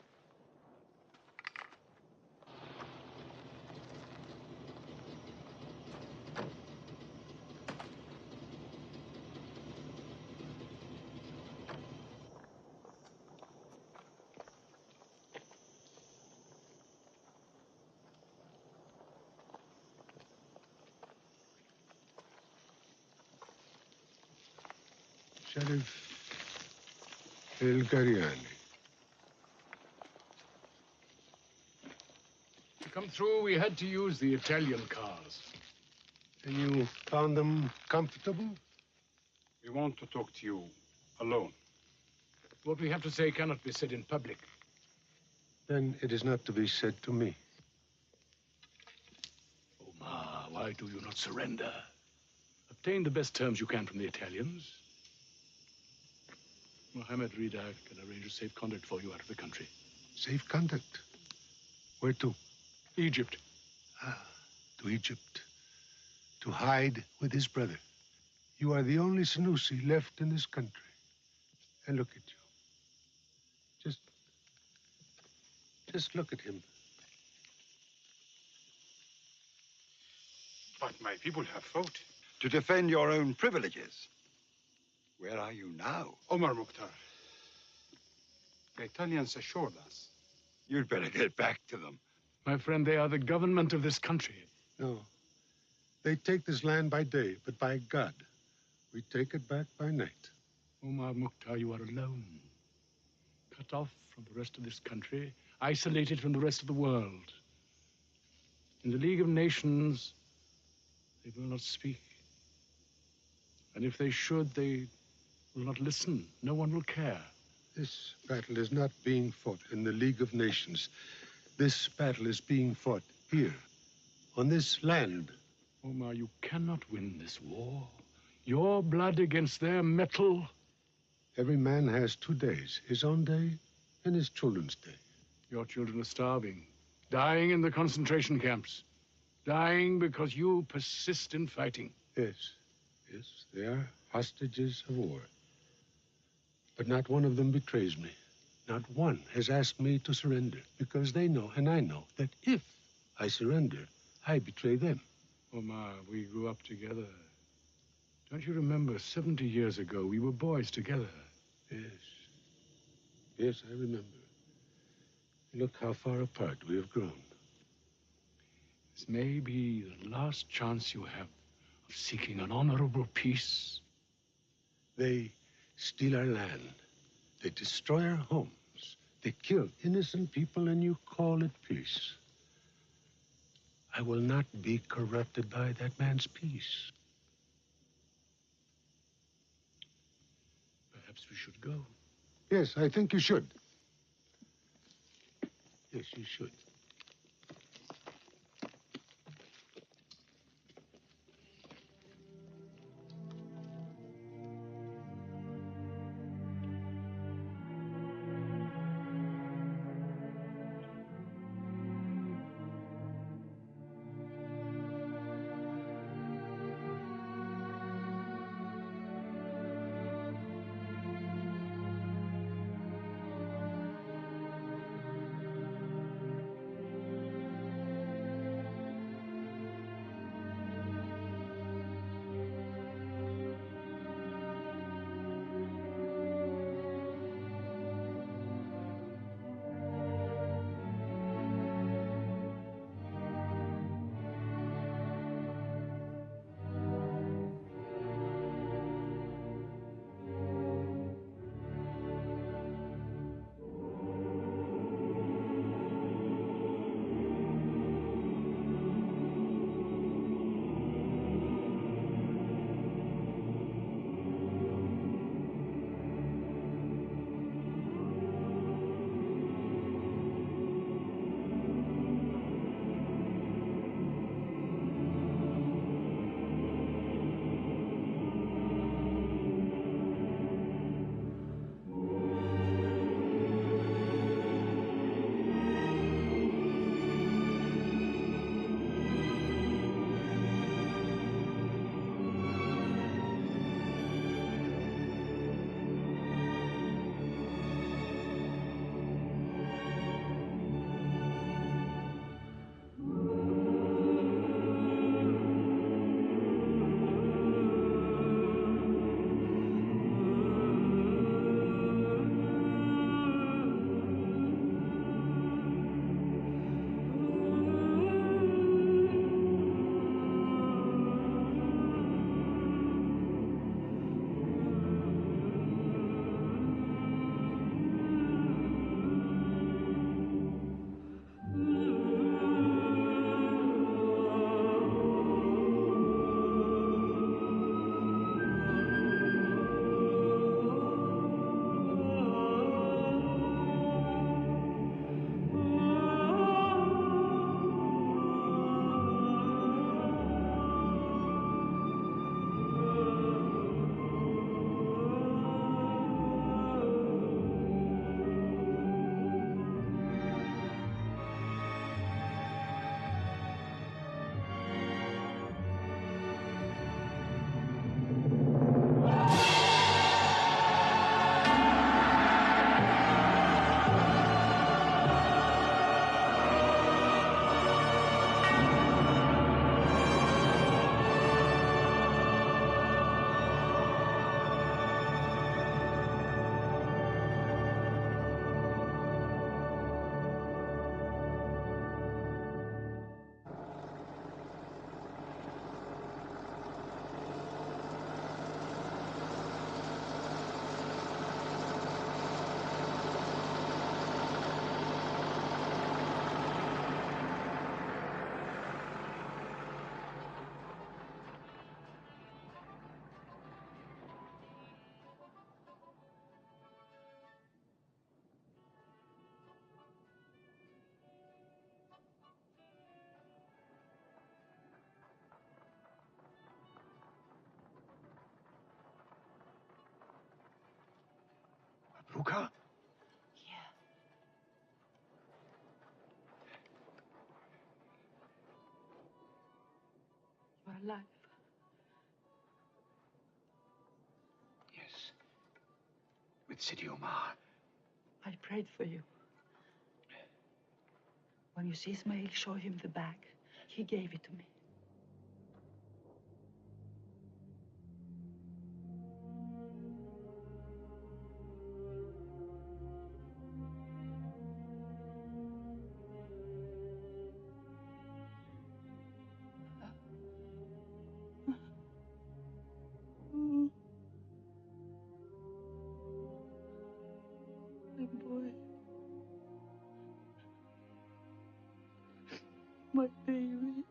Sheriff El-Gariani. To come through, we had to use the Italian cars. And you found them comfortable? We want to talk to you alone. What we have to say cannot be said in public. Then it is not to be said to me. Omar, why do you not surrender? Obtain the best terms you can from the Italians. Mohammed Rida can arrange a safe conduct for you out of the country. Safe conduct? Where to? Egypt. Ah, to Egypt. To hide with his brother. You are the only Sanusi left in this country. And look at you. Just look at him. But my people have fought to defend your own privileges. Where are you now? Omar Mukhtar. The Italians assured us. You'd better get back to them. My friend, they are the government of this country. No. They take this land by day, but by God, we take it back by night. Omar Mukhtar, you are alone. Cut off from the rest of this country, isolated from the rest of the world. In the League of Nations, they will not speak. And if they should, they will not listen. No one will care. This battle is not being fought in the League of Nations. This battle is being fought here, on this land. Omar, you cannot win this war. Your blood against their metal. Every man has 2 days, his own day and his children's day. Your children are starving, dying in the concentration camps, dying because you persist in fighting. Yes, they are hostages of war. But not one of them betrays me. Not one has asked me to surrender, because they know, and I know, that if I surrender, I betray them. Omar, we grew up together. Don't you remember 70 years ago, we were boys together? Yes, I remember. Look how far apart we have grown. This may be the last chance you have of seeking an honorable peace. They steal our land. They destroy our homes. They kill innocent people, and you call it peace. I will not be corrupted by that man's peace. Perhaps we should go. Yes, I think you should. Yes, you should. Ruka? You're alive. Yes. With Sidi Omar. I prayed for you. When you see Ismail show him the bag, he gave it to me. My baby.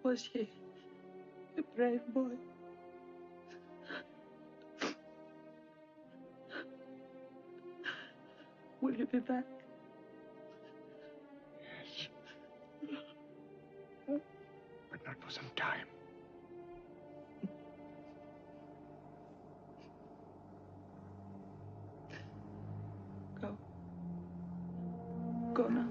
Was he a brave boy? Will you be back? Yes. But not for some time. Go. Go now.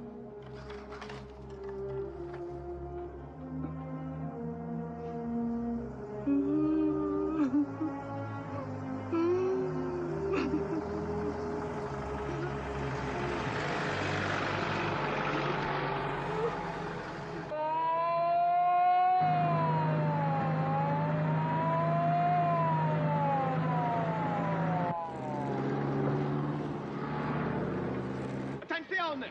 Attenzione!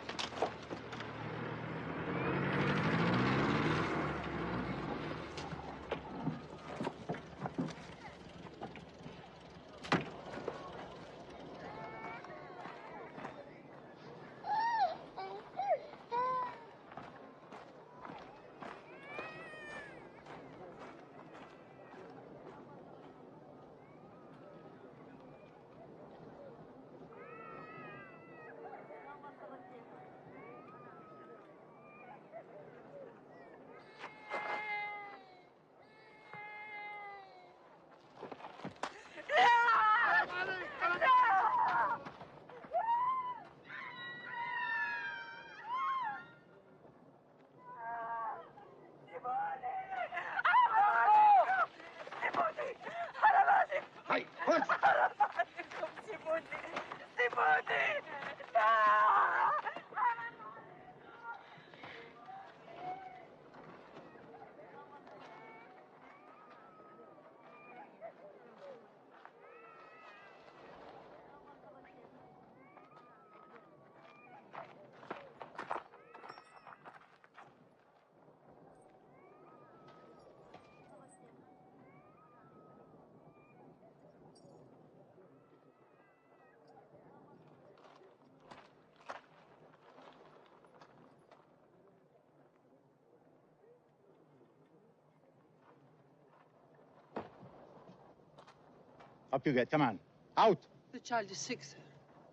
Up you get, come on. Out! The child is sick, sir.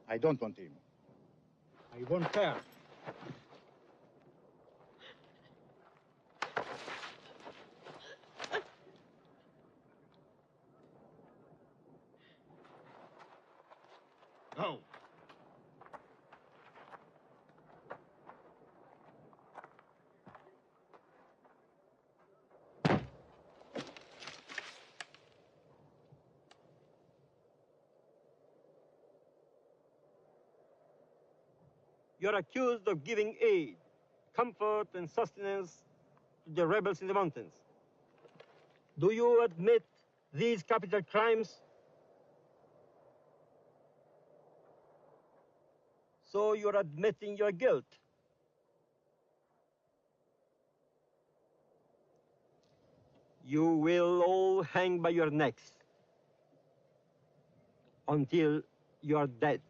I don't want him. I want her. Go. You're accused of giving aid, comfort, and sustenance to the rebels in the mountains. Do you admit these capital crimes? So you're admitting your guilt. You will all hang by your necks until you're dead.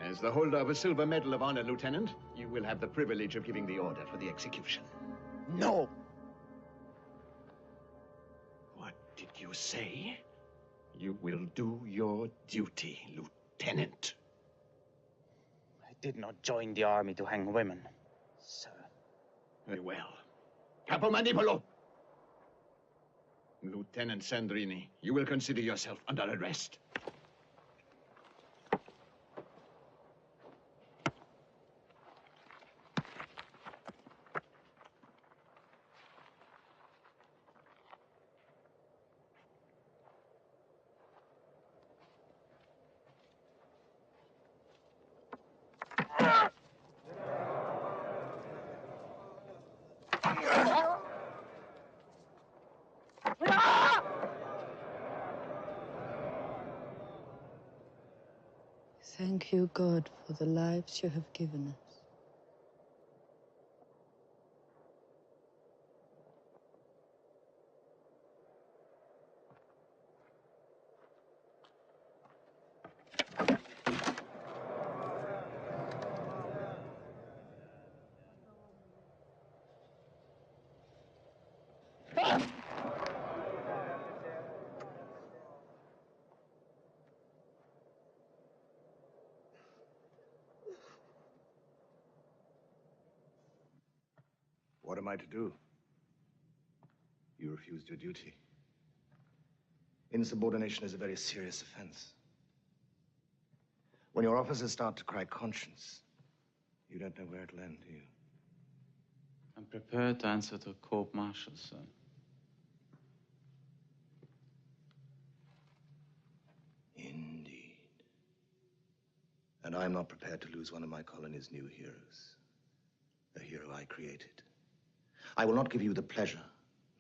As the holder of a silver medal of honor, Lieutenant, you will have the privilege of giving the order for the execution. No! What did you say? You will do your duty, Lieutenant. I did not join the army to hang women, sir. Very well. Capo Manipolo! Lieutenant Sandrini, you will consider yourself under arrest. Thank you, God, for the lives you have given us. What am I to do? You refused your duty. Insubordination is a very serious offense. When your officers start to cry conscience, you don't know where it'll end, do you? I'm prepared to answer to court-martial, sir. Indeed. And I'm not prepared to lose one of my colony's new heroes. A hero I created. I will not give you the pleasure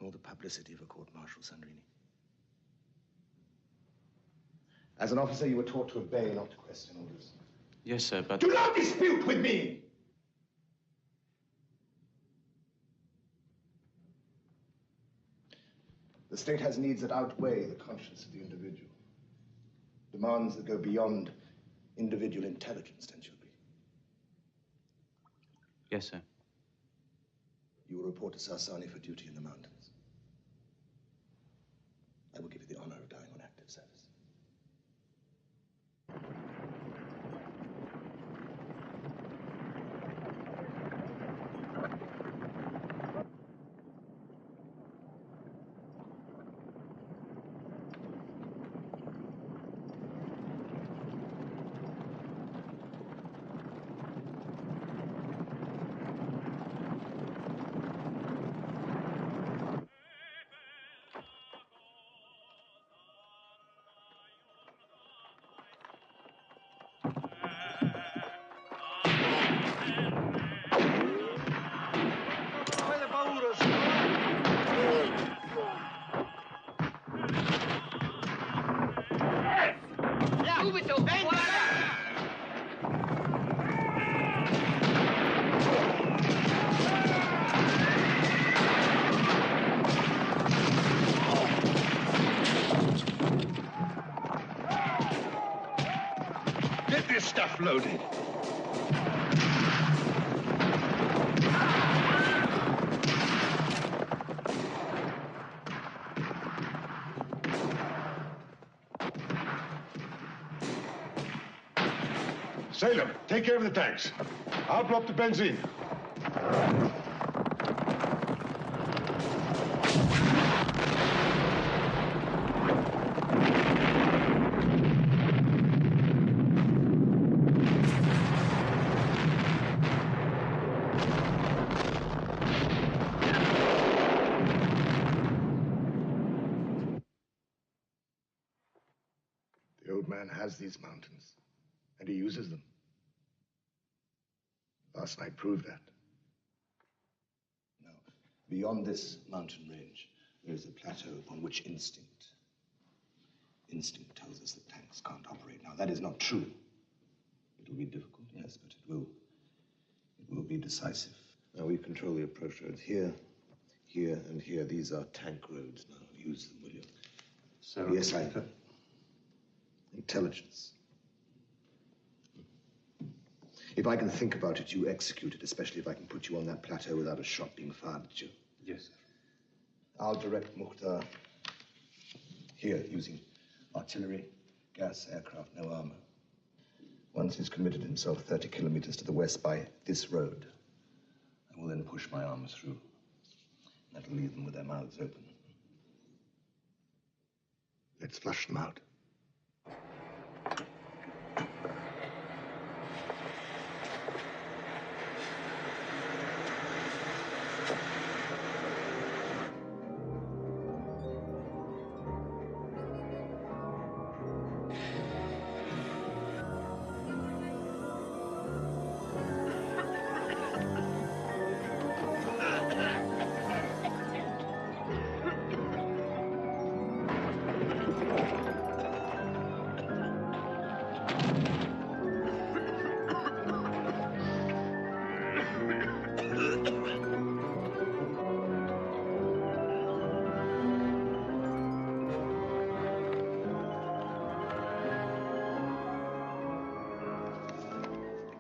nor the publicity of a court-martial, Sandrini. As an officer, you were taught to obey, not to question orders. Yes, sir, but... Do not dispute with me! The state has needs that outweigh the conscience of the individual. Demands that go beyond individual intelligence, don't you agree? Yes, sir. You will report to Sarsani for duty in the mountains. I will give you the honor of dying on active service. Get this stuff loaded. Salem, take care of the tanks. I'll blow up the benzene. The old man has these mountains, and he uses them. Last night proved that. Now, beyond this mountain range, there is a plateau upon which instinct tells us that tanks can't operate. Now, that is not true. It will be difficult, yes, but it will be decisive. Now, we control the approach roads here, here, and here. These are tank roads now. Use them, will you? Sir, yes, I... Intelligence. If I can think about it, you execute it, especially if I can put you on that plateau without a shot being fired at you. Yes, sir. I'll direct Mukhtar here, using artillery, gas, aircraft, no armor. Once he's committed himself 30 kilometers to the west by this road, I will then push my armor through. That'll leave them with their mouths open. Let's flush them out.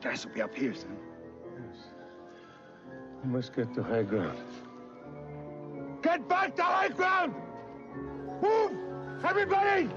Gas will be up here, son. Yes. We must get to high ground. Get back to high ground! Move! Everybody!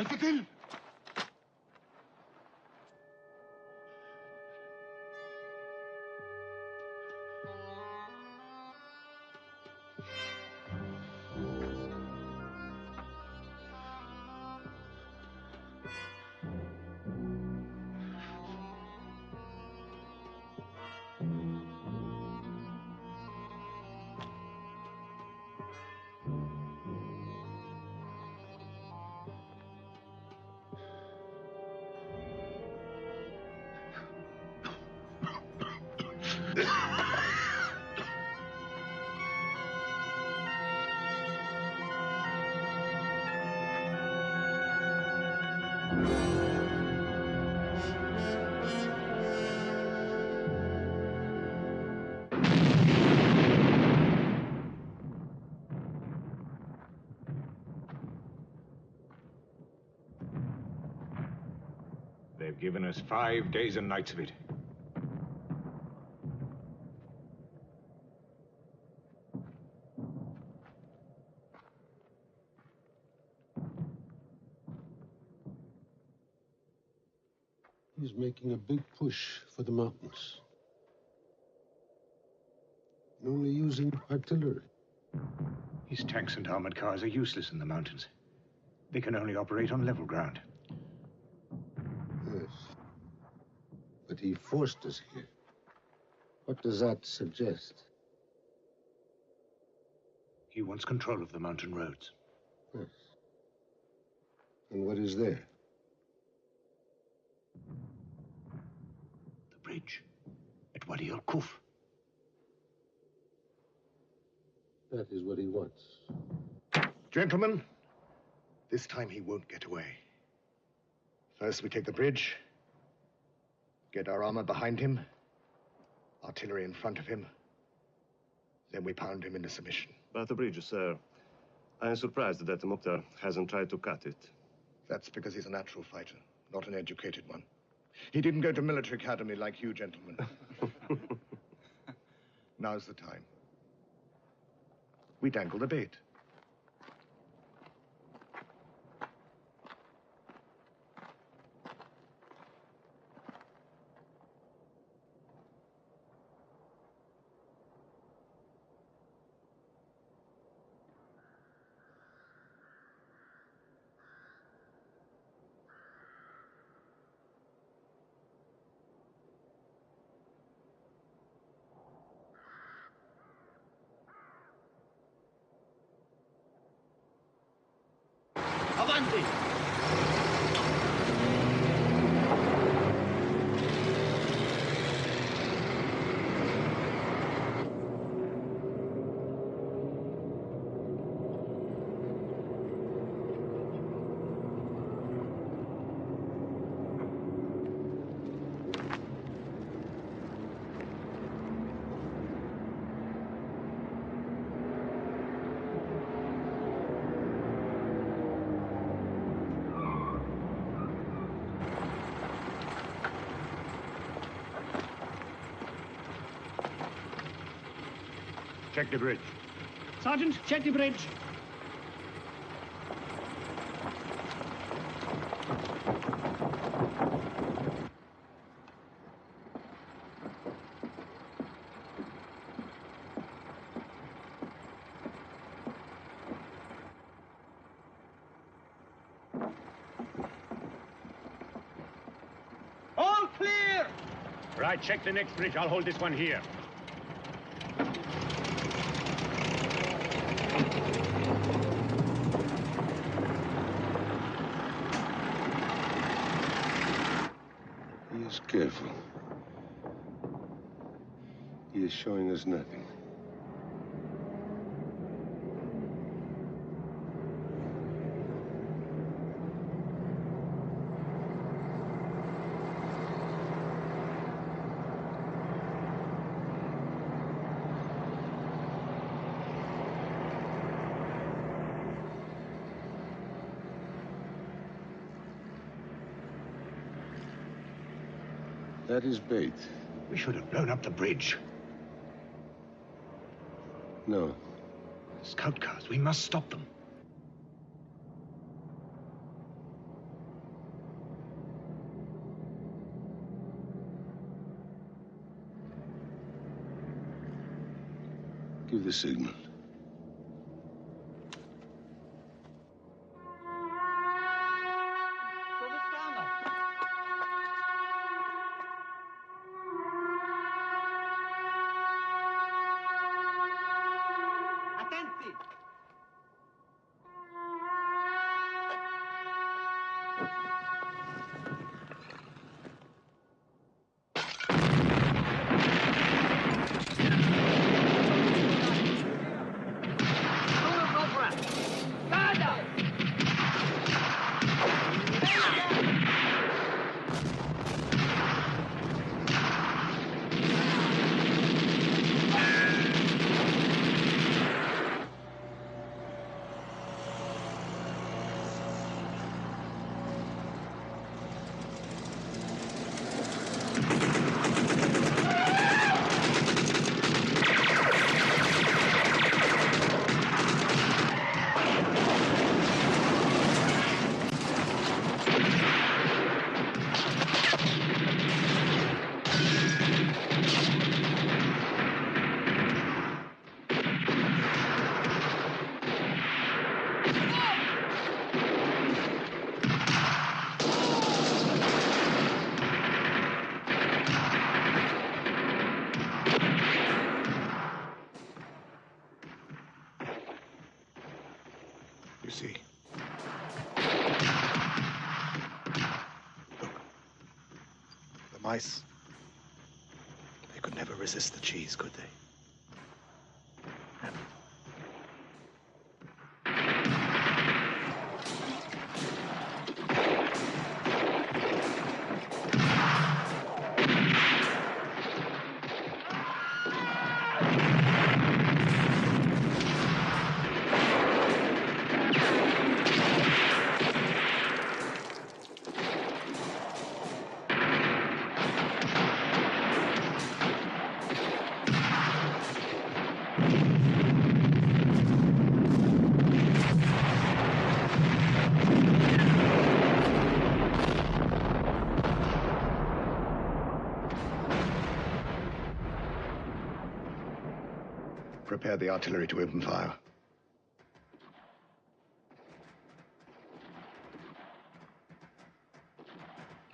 التي. They've given us 5 days and nights of it. He's making a big push for the mountains. And only using artillery. His tanks and armored cars are useless in the mountains. They can only operate on level ground. Yes. But he forced us here. What does that suggest? He wants control of the mountain roads. Yes. And what is there? The bridge at Wadi al-Kuf. That is what he wants. Gentlemen, this time he won't get away. First we take the bridge, get our armor behind him, artillery in front of him, then we pound him into submission. About the bridge, sir, I am surprised that Mukhtar hasn't tried to cut it. That's because he's a natural fighter, not an educated one. He didn't go to military academy like you, gentlemen. Now's the time. We dangle the bait. Avanti! Check the bridge. Sergeant, check the bridge. All clear! Right, check the next bridge. I'll hold this one here. He is careful. He is showing us nothing. That is bait. We should have blown up the bridge. No. Scout cars, we must stop them. Give the signal. See. Look. The mice. They could never resist the cheese, could they? Prepare the artillery to open fire.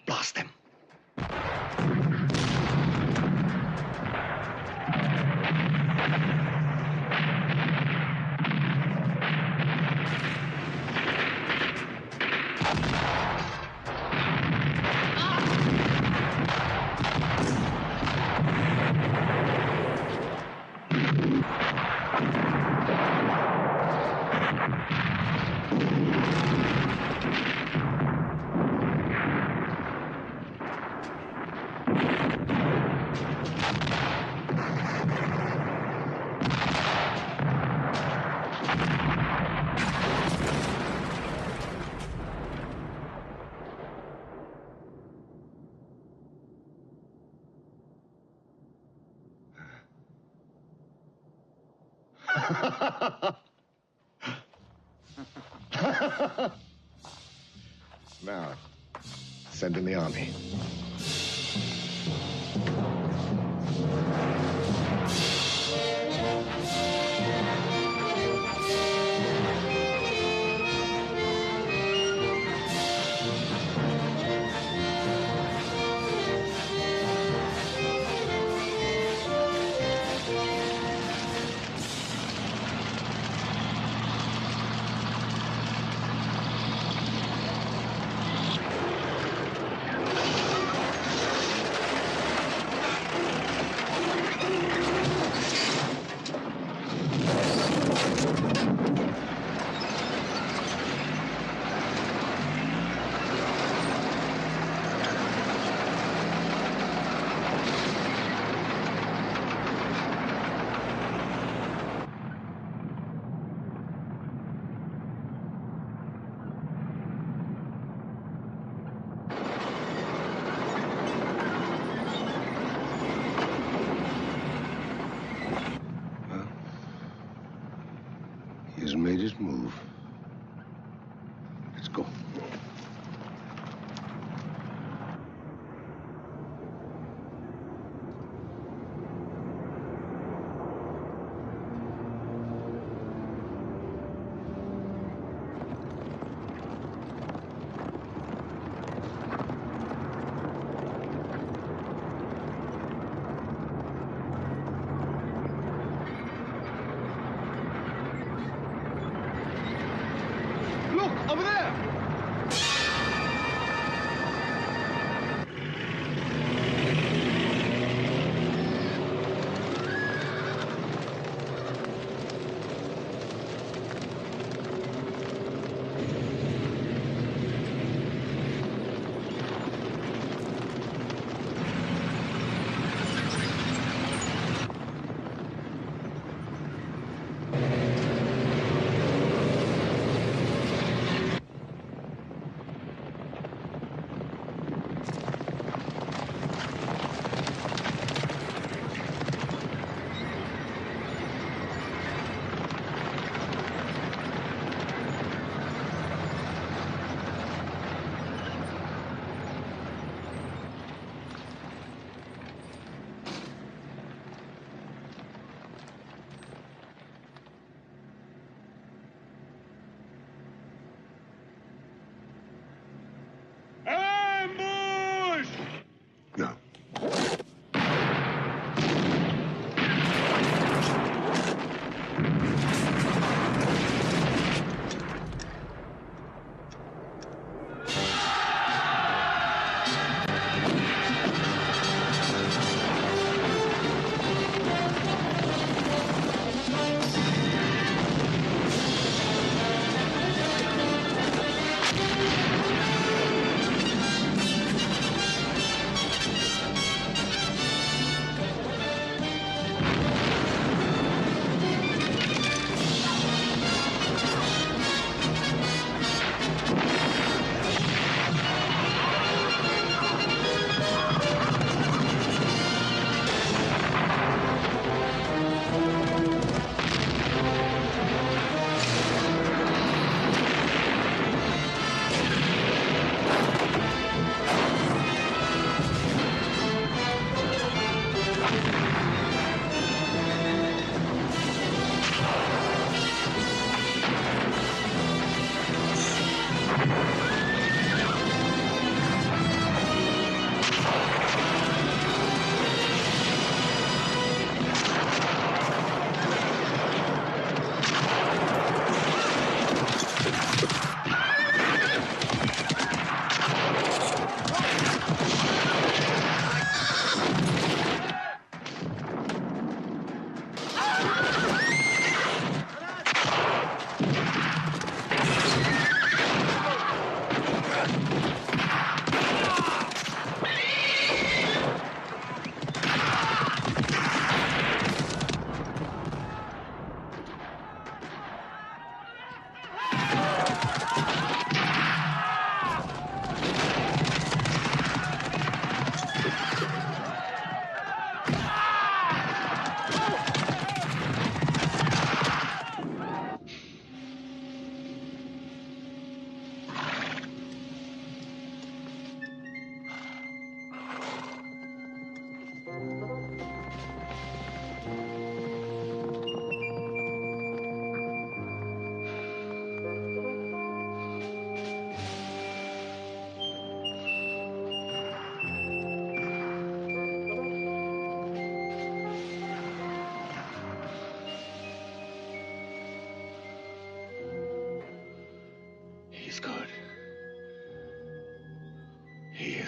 Blast them. Now, send in the army. He's made his move. Let's go. Look, over there!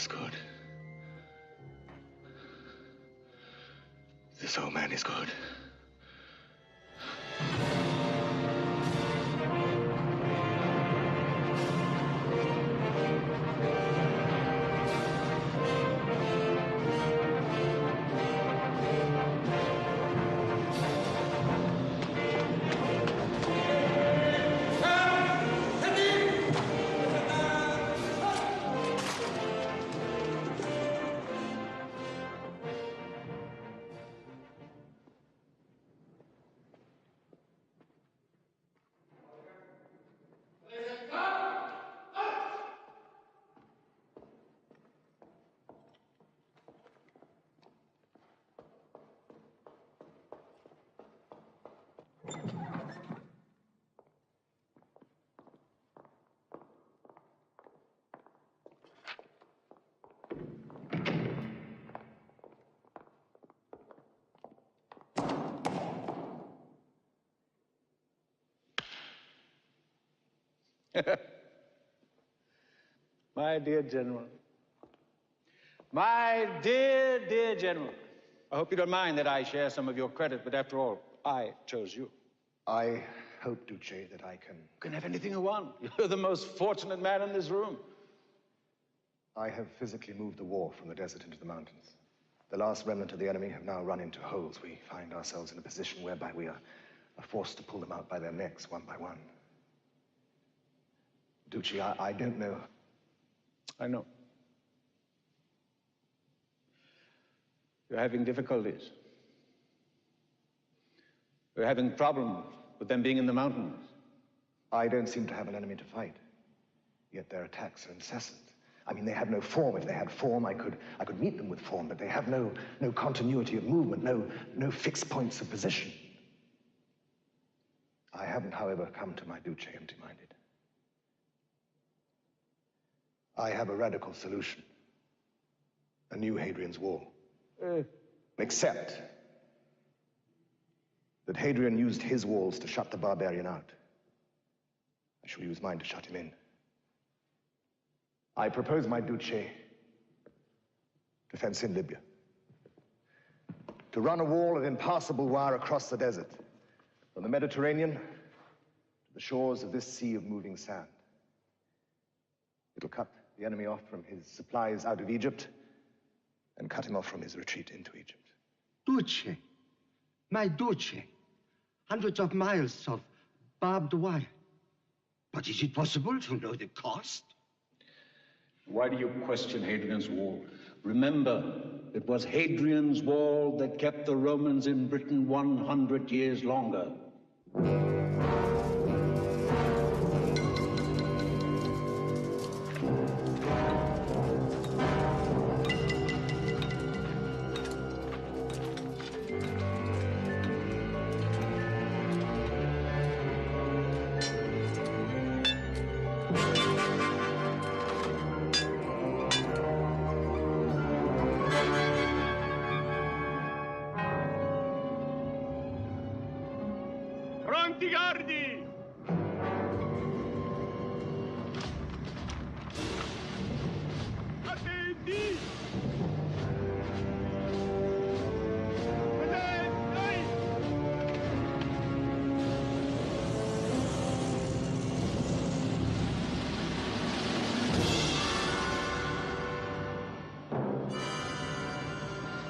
is good. This old man is good. My dear General. My dear, dear General. I hope you don't mind that I share some of your credit, but after all, I chose you. I hope, Duce, that I can have anything you want. You're the most fortunate man in this room. I have physically moved the war from the desert into the mountains. The last remnant of the enemy have now run into holes. We find ourselves in a position whereby we are forced to pull them out by their necks, one by one. Duce, I don't know. I know. You're having difficulties. You're having problems with them being in the mountains. I don't seem to have an enemy to fight, yet their attacks are incessant. I mean, they have no form. If they had form, I could meet them with form, but they have no continuity of movement, no fixed points of position. I haven't, however, come to my Duce empty-minded. I have a radical solution. A new Hadrian's Wall. Except that Hadrian used his walls to shut the barbarian out. I shall use mine to shut him in. I propose, my Duce, to fence in Libya. To run a wall of impassable wire across the desert, from the Mediterranean to the shores of this sea of moving sand. It'll cut the enemy off from his supplies out of Egypt and cut him off from his retreat into Egypt. Duce, my Duce, hundreds of miles of barbed wire. But is it possible to know the cost? Why do you question Hadrian's Wall? Remember, it was Hadrian's Wall that kept the Romans in Britain 100 years longer.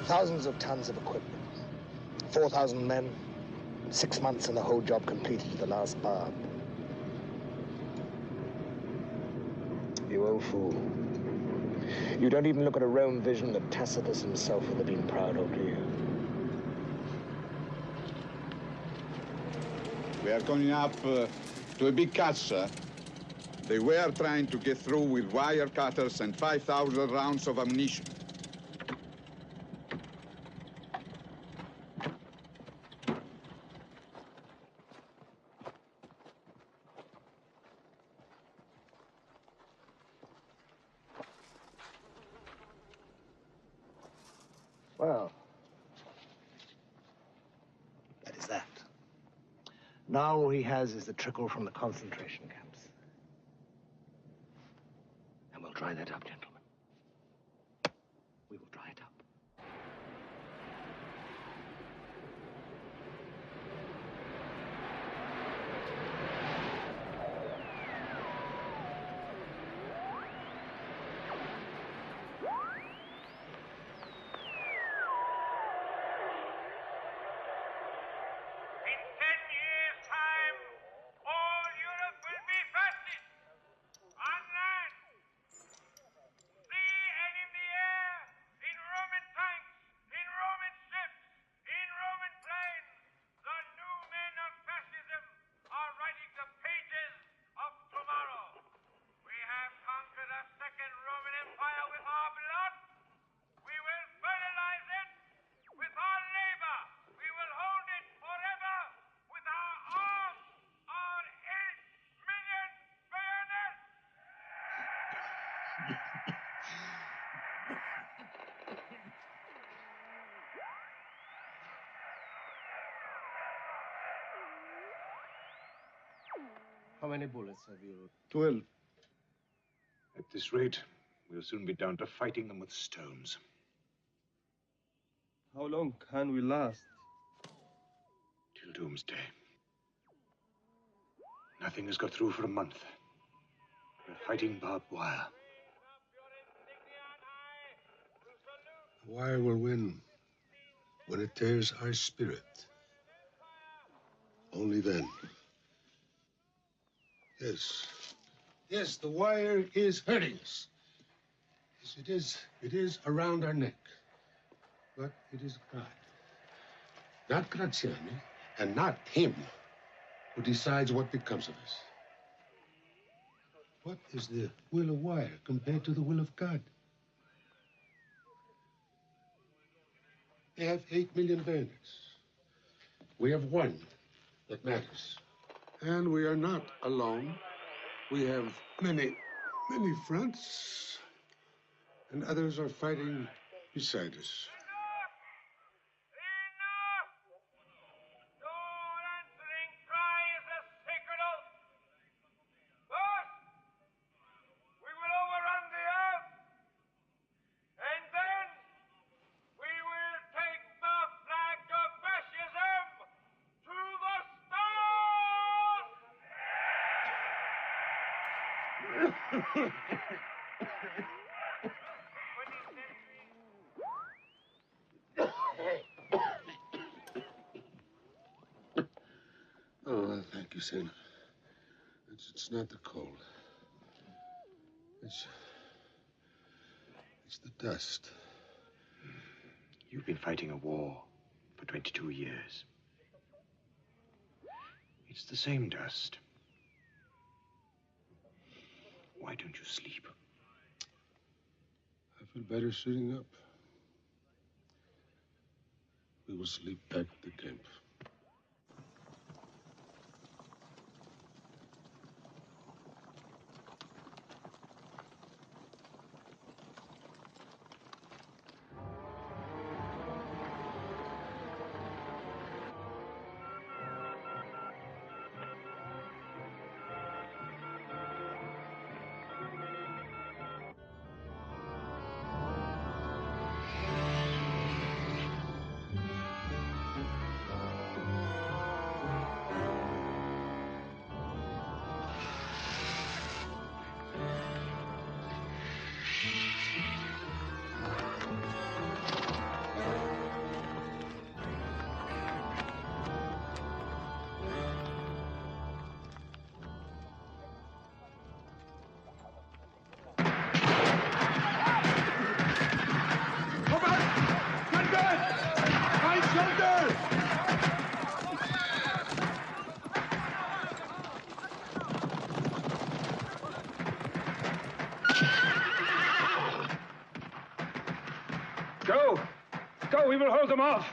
Thousands of tons of equipment, 4,000 men, 6 months and the whole job completed to the last barb. You old fool. You don't even look at a Rome vision that Tacitus himself would have been proud of, do you? We are coming up to a big cut, sir. They were trying to get through with wire cutters and 5,000 rounds of ammunition. Well, that is that. Now all he has is the trickle from the concentration camps. And we'll dry that up, gentlemen. How many bullets have you? 12. At this rate, we'll soon be down to fighting them with stones. How long can we last? Till doomsday. Nothing has got through for a month. We're fighting barbed wire. The wire will win when it tears our spirit. Only then. Yes. Yes, the wire is hurting us. Yes, it is. It is around our neck. But it is God, not Gratiani, and not him, who decides what becomes of us. What is the will of wire compared to the will of God? They have 8 million bayonets. We have one that matters. And we are not alone. We have many fronts, and others are fighting beside us. Oh, thank you, Senator. It's not the cold. It's the dust. You've been fighting a war for 22 years. It's the same dust. Why don't you sleep? I feel better sitting up. We will sleep back at the camp. Go, we will hold them off.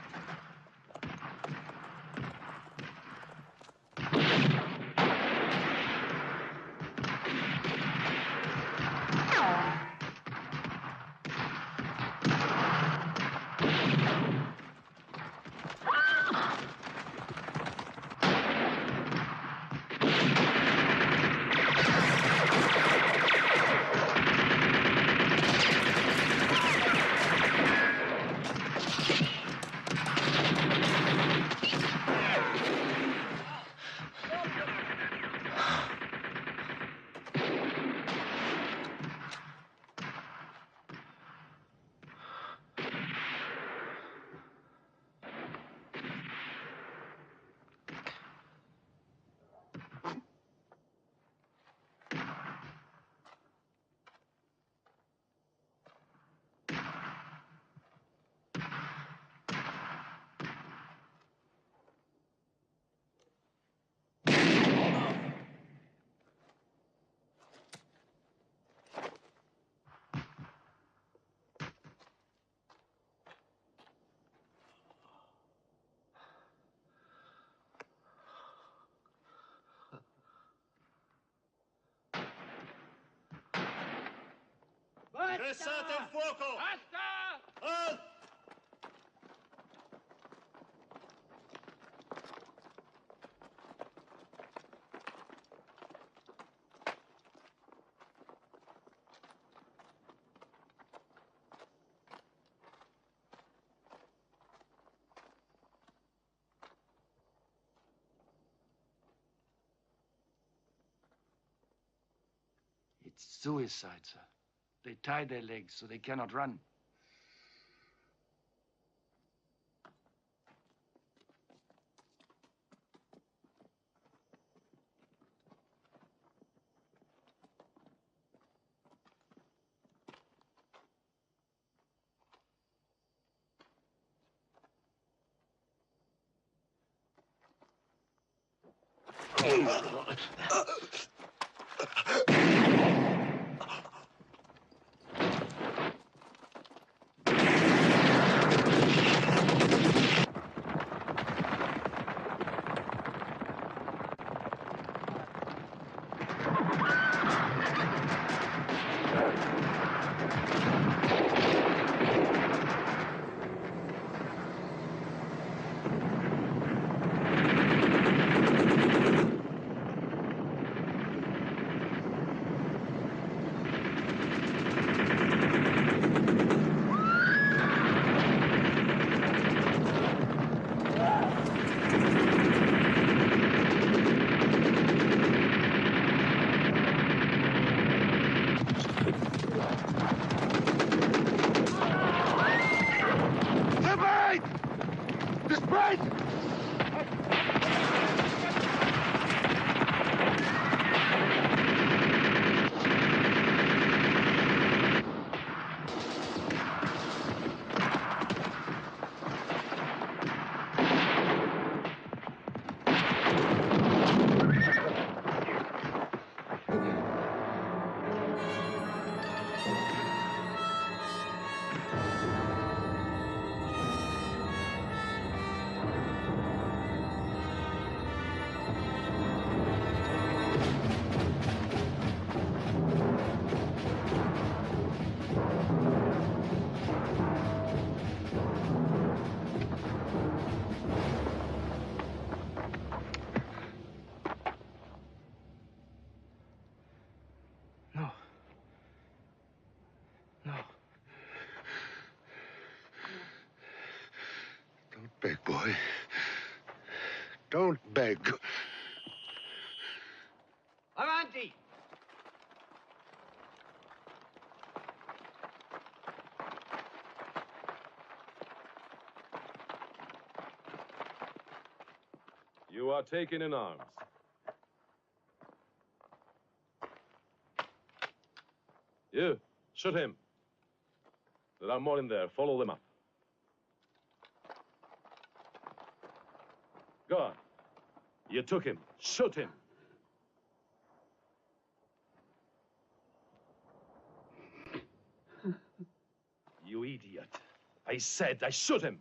Cessate il fuoco! Basta! Halt! It's suicide, sir. They tie their legs so they cannot run. Beg, boy. Don't beg. Avanti! You are taken in arms. You, shoot him. There are more in there. Follow them up. Go on. You took him. Shoot him. You idiot. I said I shoot him.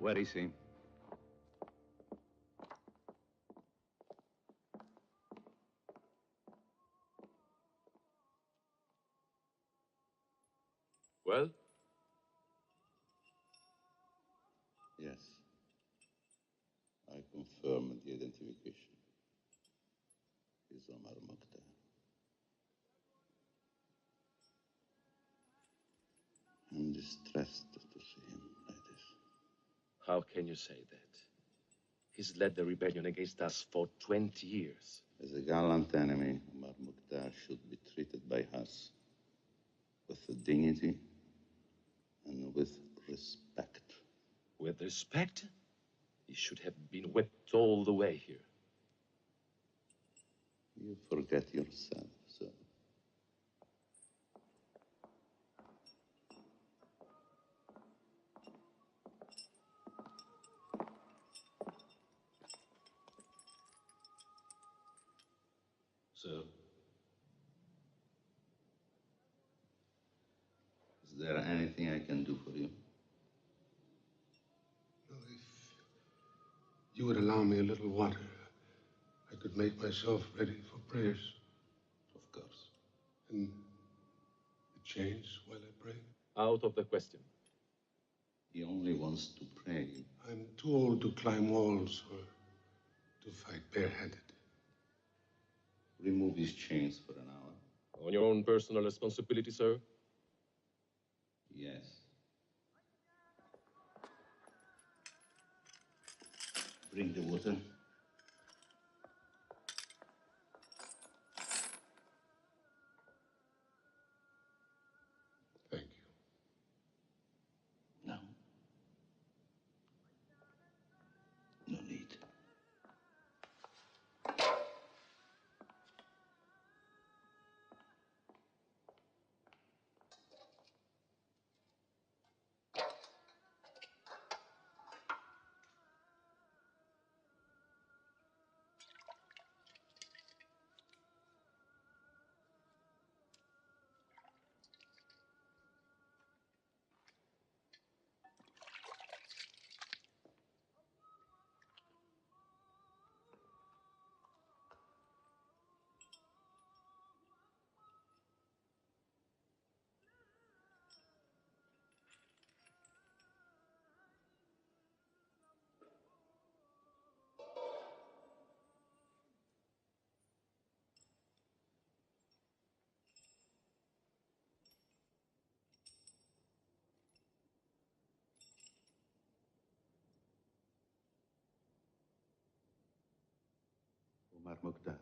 Where is he? Well? Yes. I confirm the identification. He's Omar Mokhtar. I'm distressed to see him like this. How can you say that? He's led the rebellion against us for 20 years. As a gallant enemy, Al-Mukhtar should be treated by us with dignity and with respect. With respect? He should have been whipped all the way here. You forget yourself, sir. Sir? Is there anything I can do for you? No, if you would allow me a little water, I could make myself ready for prayers. Of course. And the chains while I pray? Out of the question. He only wants to pray. I'm too old to climb walls or to fight barehanded. Remove his chains for an hour. On your own personal responsibility, sir? Yes. Bring the water. Thank you. No. No need. Al-Mukhtar.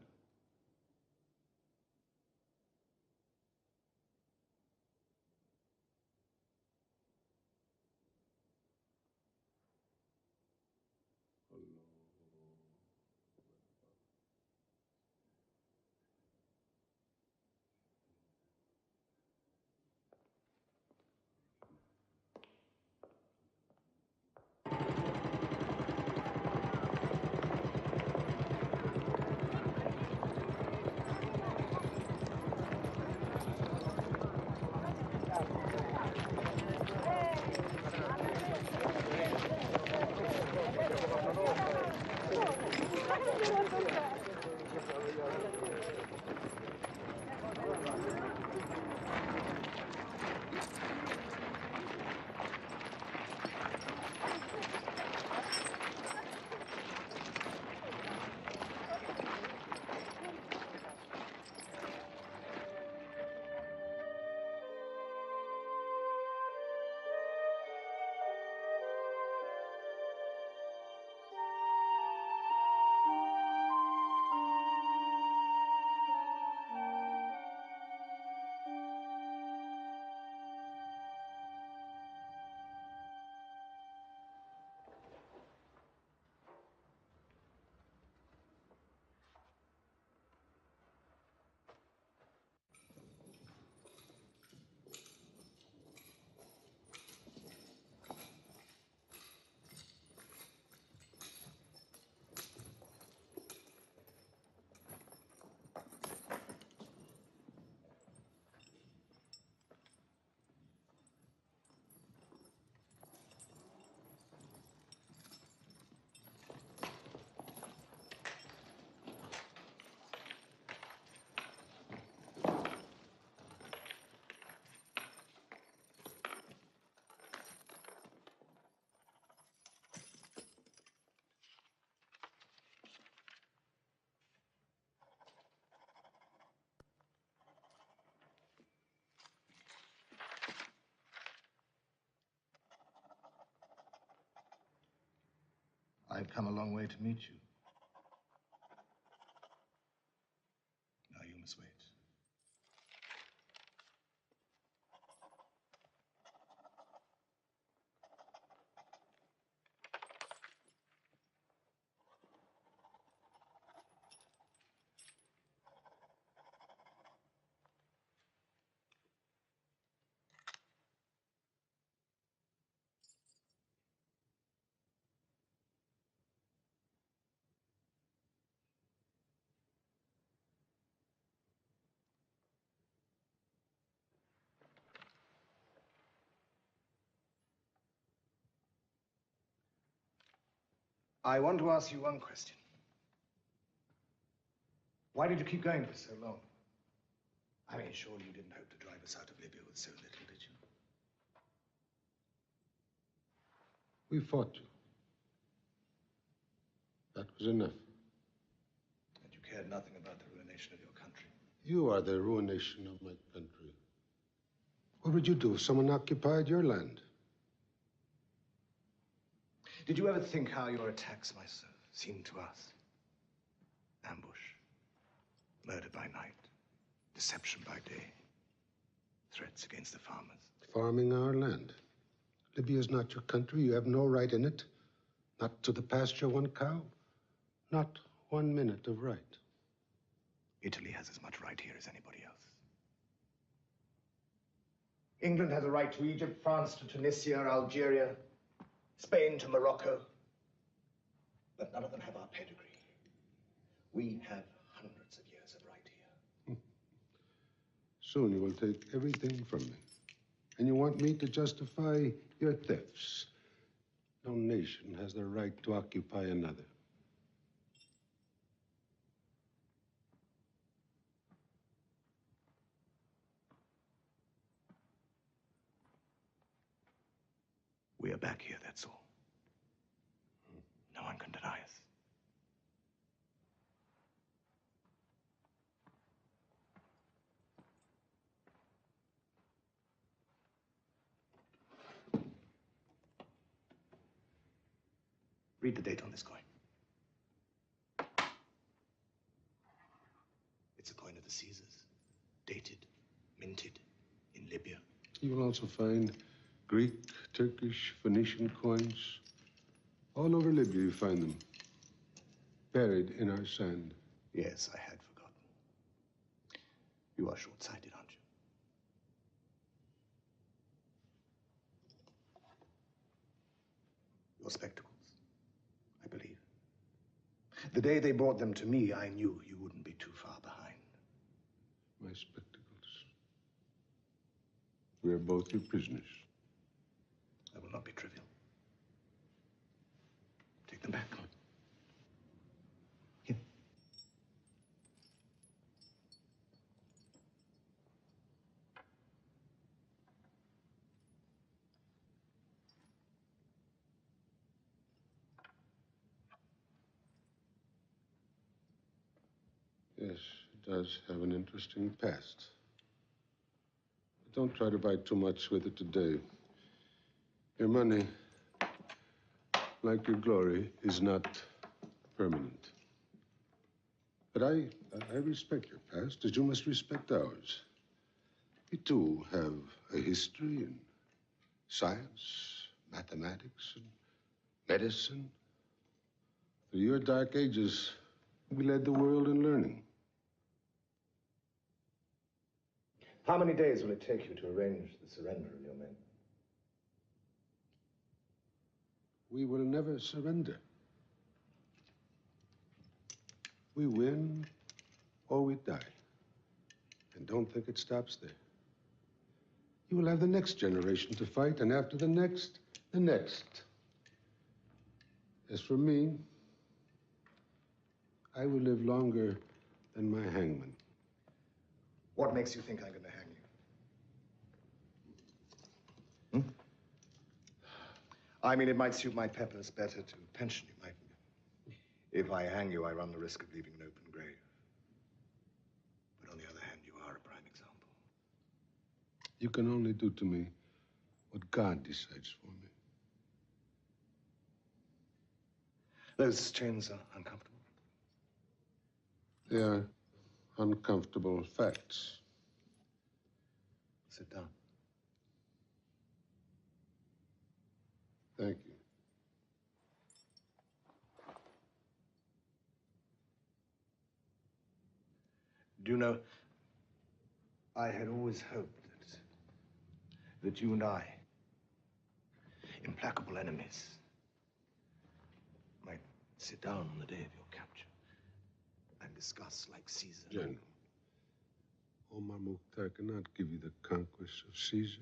I've come a long way to meet you. Now you must wait. I want to ask you one question. Why did you keep going for so long? I mean, surely you didn't hope to drive us out of Libya with so little, did you? We fought you. That was enough. And you cared nothing about the ruination of your country. You are the ruination of my country. What would you do if someone occupied your land? Did you ever think how your attacks might seem to us? Ambush, murder by night, deception by day, threats against the farmers. Farming our land. Libya is not your country. You have no right in it. Not to the pasture one cow. Not 1 minute of right. Italy has as much right here as anybody else. England has a right to Egypt, France to Tunisia, Algeria, Spain to Morocco. But none of them have our pedigree. We have hundreds of years of right here. Soon you will take everything from me. And you want me to justify your thefts. No nation has the right to occupy another. We are back here, that's all. No one can deny us. Read the date on this coin. It's a coin of the Caesars, dated, minted in Libya. You will also find Greek, Turkish, Phoenician coins. All over Libya you find them, buried in our sand. Yes, I had forgotten. You are short-sighted, aren't you? Your spectacles, I believe. The day they brought them to me, I knew you wouldn't be too far behind. My spectacles. We are both your prisoners. That will not be trivial. Take them back. Here. Yes, it does have an interesting past. But don't try to buy too much with it today. Your money, like your glory, is not permanent. But I respect your past, as you must respect ours. We, too, have a history in science, mathematics, and medicine. Through your dark ages, we led the world in learning. How many days will it take you to arrange the surrender of your men? We will never surrender. We win or we die. And don't think it stops there. You will have the next generation to fight, and after the next, the next. As for me, I will live longer than my hangman. What makes you think I'm going to hang you? Hmm? I mean, it might suit my peppers better to pension you, mightn't it? If I hang you, I run the risk of leaving an open grave. But on the other hand, you are a prime example. You can only do to me what God decides for me. Those chains are uncomfortable. They are uncomfortable facts. Sit down. Thank you. Do you know, I had always hoped that you and I, implacable enemies, might sit down on the day of your capture and discuss like Caesar. General, Omar Mukhtar cannot give you the conquest of Caesar.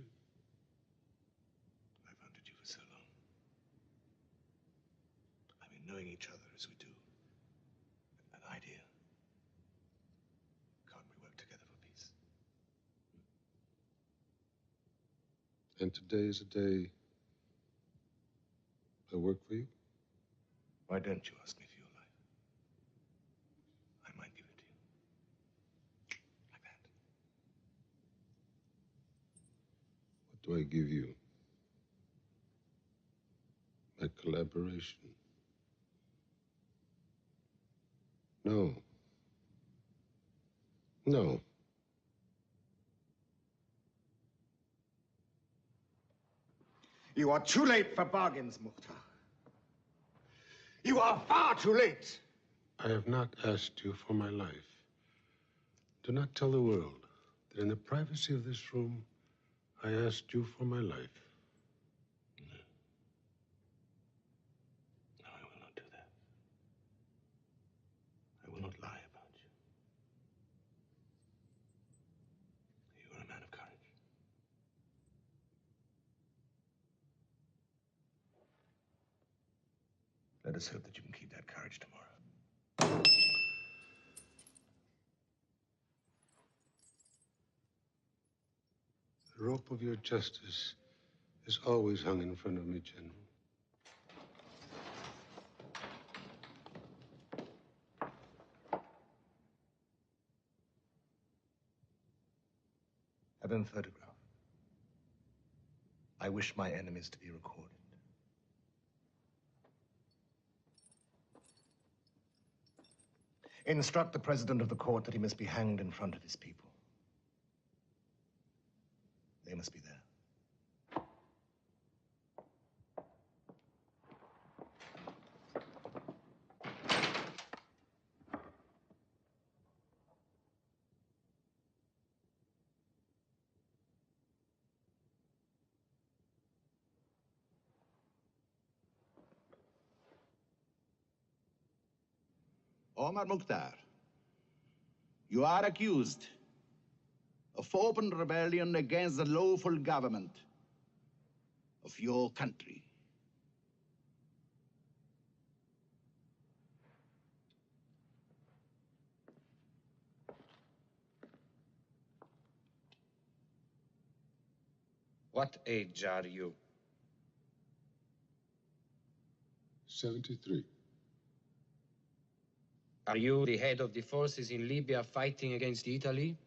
I've hunted you for so long. I mean, knowing each other as we do, an idea. Can't we work together for peace? And today is a day I work for you? Why don't you ask me for your life? I might give it to you. Like that. What do I give you? My collaboration? No. No. You are too late for bargains, Mukhtar. You are far too late. I have not asked you for my life. Do not tell the world that in the privacy of this room, I asked you for my life. No, I will not do that. I will not lie about you. You are a man of courage. Let us hope that you can keep that courage tomorrow. The rope of your justice is always hung in front of me, General. I've been photographed. I wish my enemies to be recorded. Instruct the president of the court that he must be hanged in front of his people. They must be there. Omar Mukhtar, you are accused of open rebellion against the lawful government of your country. What age are you? 73. Are you the head of the forces in Libya fighting against Italy?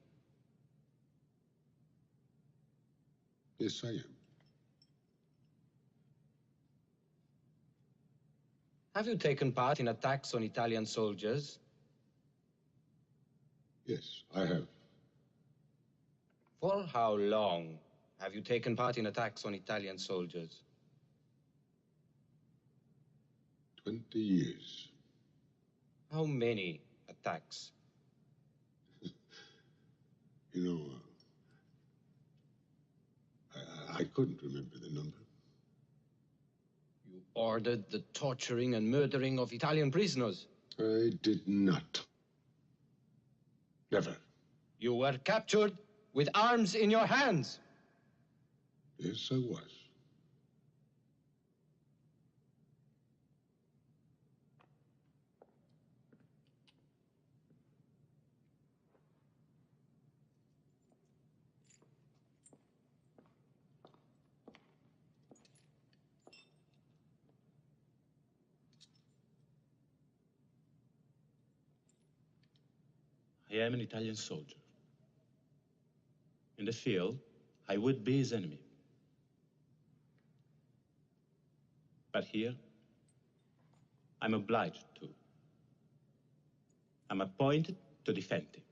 Yes, I am. Have you taken part in attacks on Italian soldiers? Yes, I have. For how long have you taken part in attacks on Italian soldiers? 20 years. How many attacks? You know, I couldn't remember the number. You ordered the torturing and murdering of Italian prisoners. I did not. Never. You were captured with arms in your hands. Yes, I was. I am an Italian soldier. In the field, I would be his enemy. But here, I'm obliged to. I'm appointed to defend him.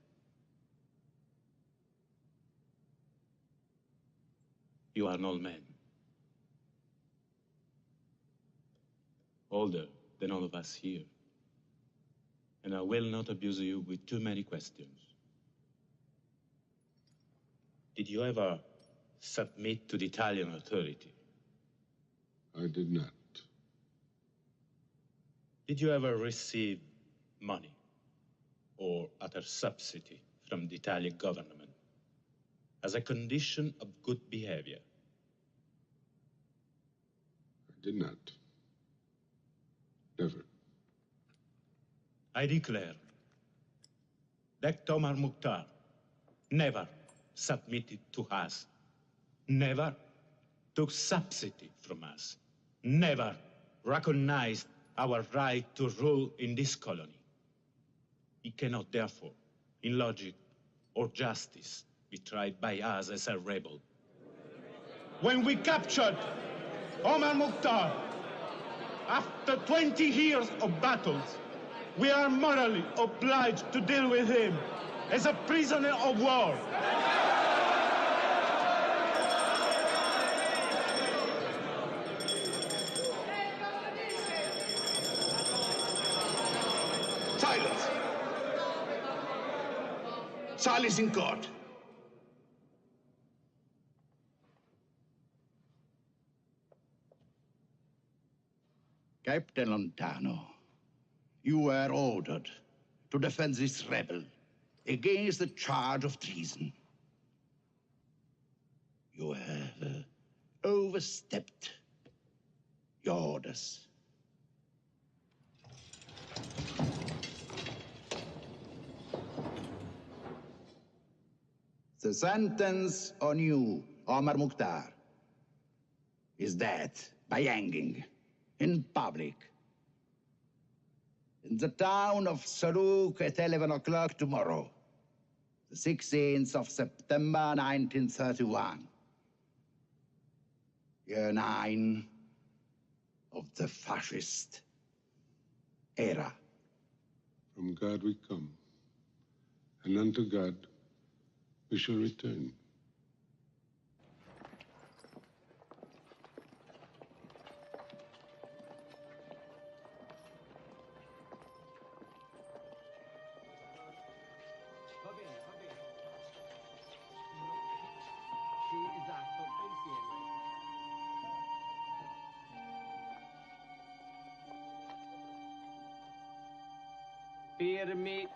You are an old man. Older than all of us here. And I will not abuse you with too many questions. Did you ever submit to the Italian authority? I did not. Did you ever receive money or other subsidy from the Italian government as a condition of good behavior? I did not. Never. I declare that المختار never submitted to us, never took subsidy from us, never recognized our right to rule in this colony. He cannot, therefore, in logic or justice, be tried by us as a rebel. When we captured المختار, after 20 years of battles, we are morally obliged to deal with him as a prisoner of war. Silence! Silence in court. Captain Lontano, you were ordered to defend this rebel against the charge of treason. You have overstepped your orders. The sentence on you, المختار, is death by hanging in public in the town of Saruk at 11 o'clock tomorrow, the 16th of September, 1931. Year 9 of the fascist era. From God we come, and unto God we shall return. Fermi.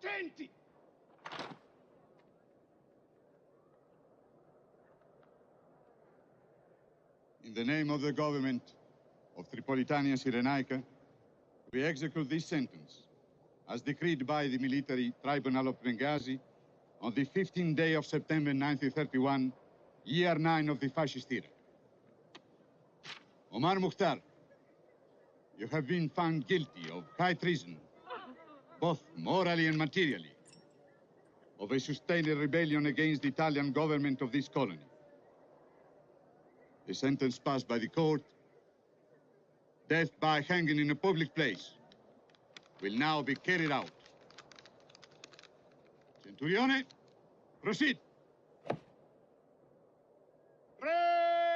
Attenti! In the name of the government of Tripolitania Cyrenaica, we execute this sentence, as decreed by the military tribunal of Benghazi on the 15th day of September 1931, year 9 of the fascist era. المختار, you have been found guilty of high treason, both morally and materially, of a sustained rebellion against the Italian government of this colony. The sentence passed by the court, death by hanging in a public place, will now be carried out. Centurione, proceed. Re!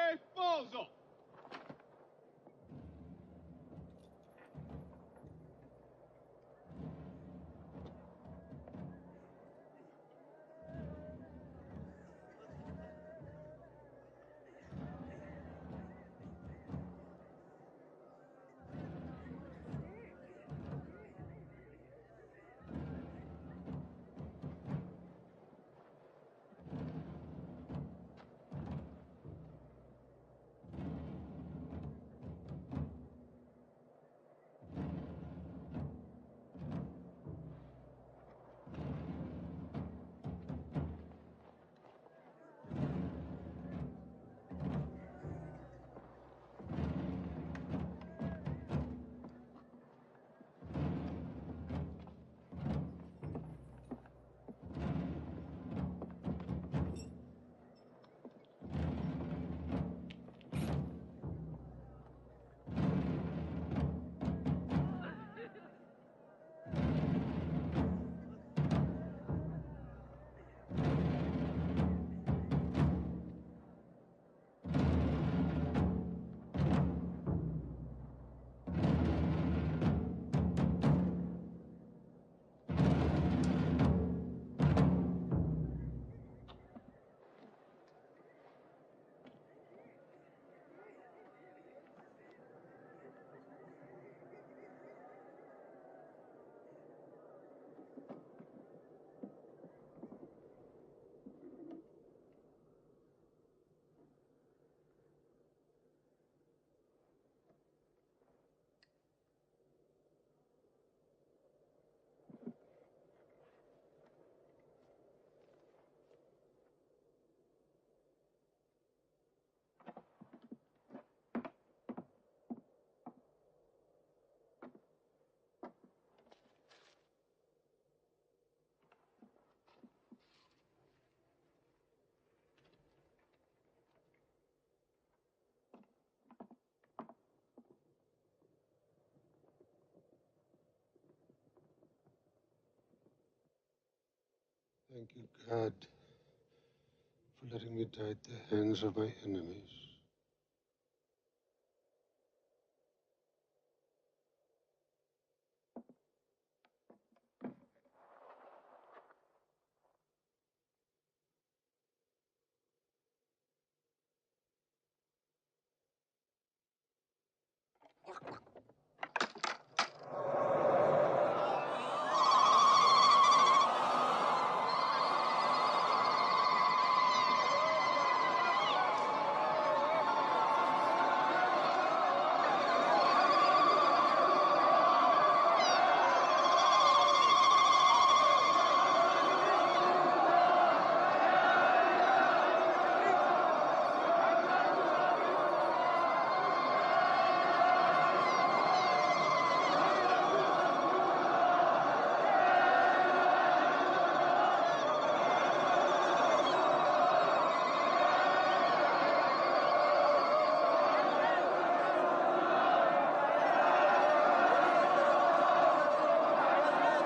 Thank you, God, for letting me die at the hands of my enemies.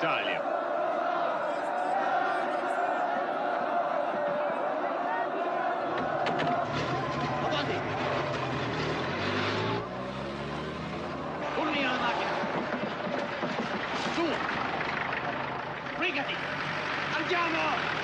Italia. Avanti! Turni alla macchina! Su! Brigati! Andiamo!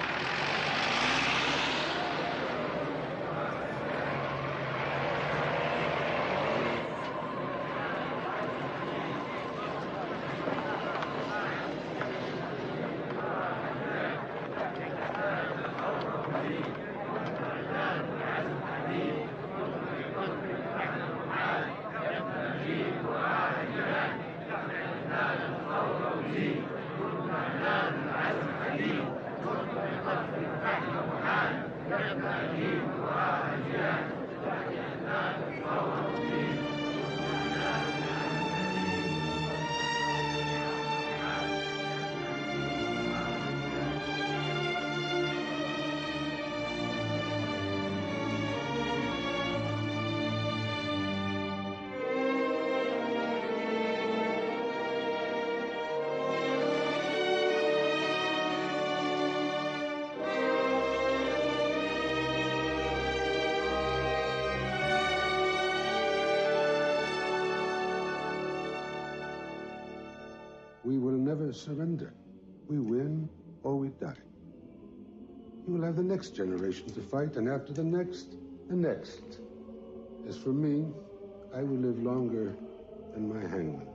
We will never surrender. We win or we die. You will have the next generation to fight, and after the next, the next. As for me, I will live longer than my hangman.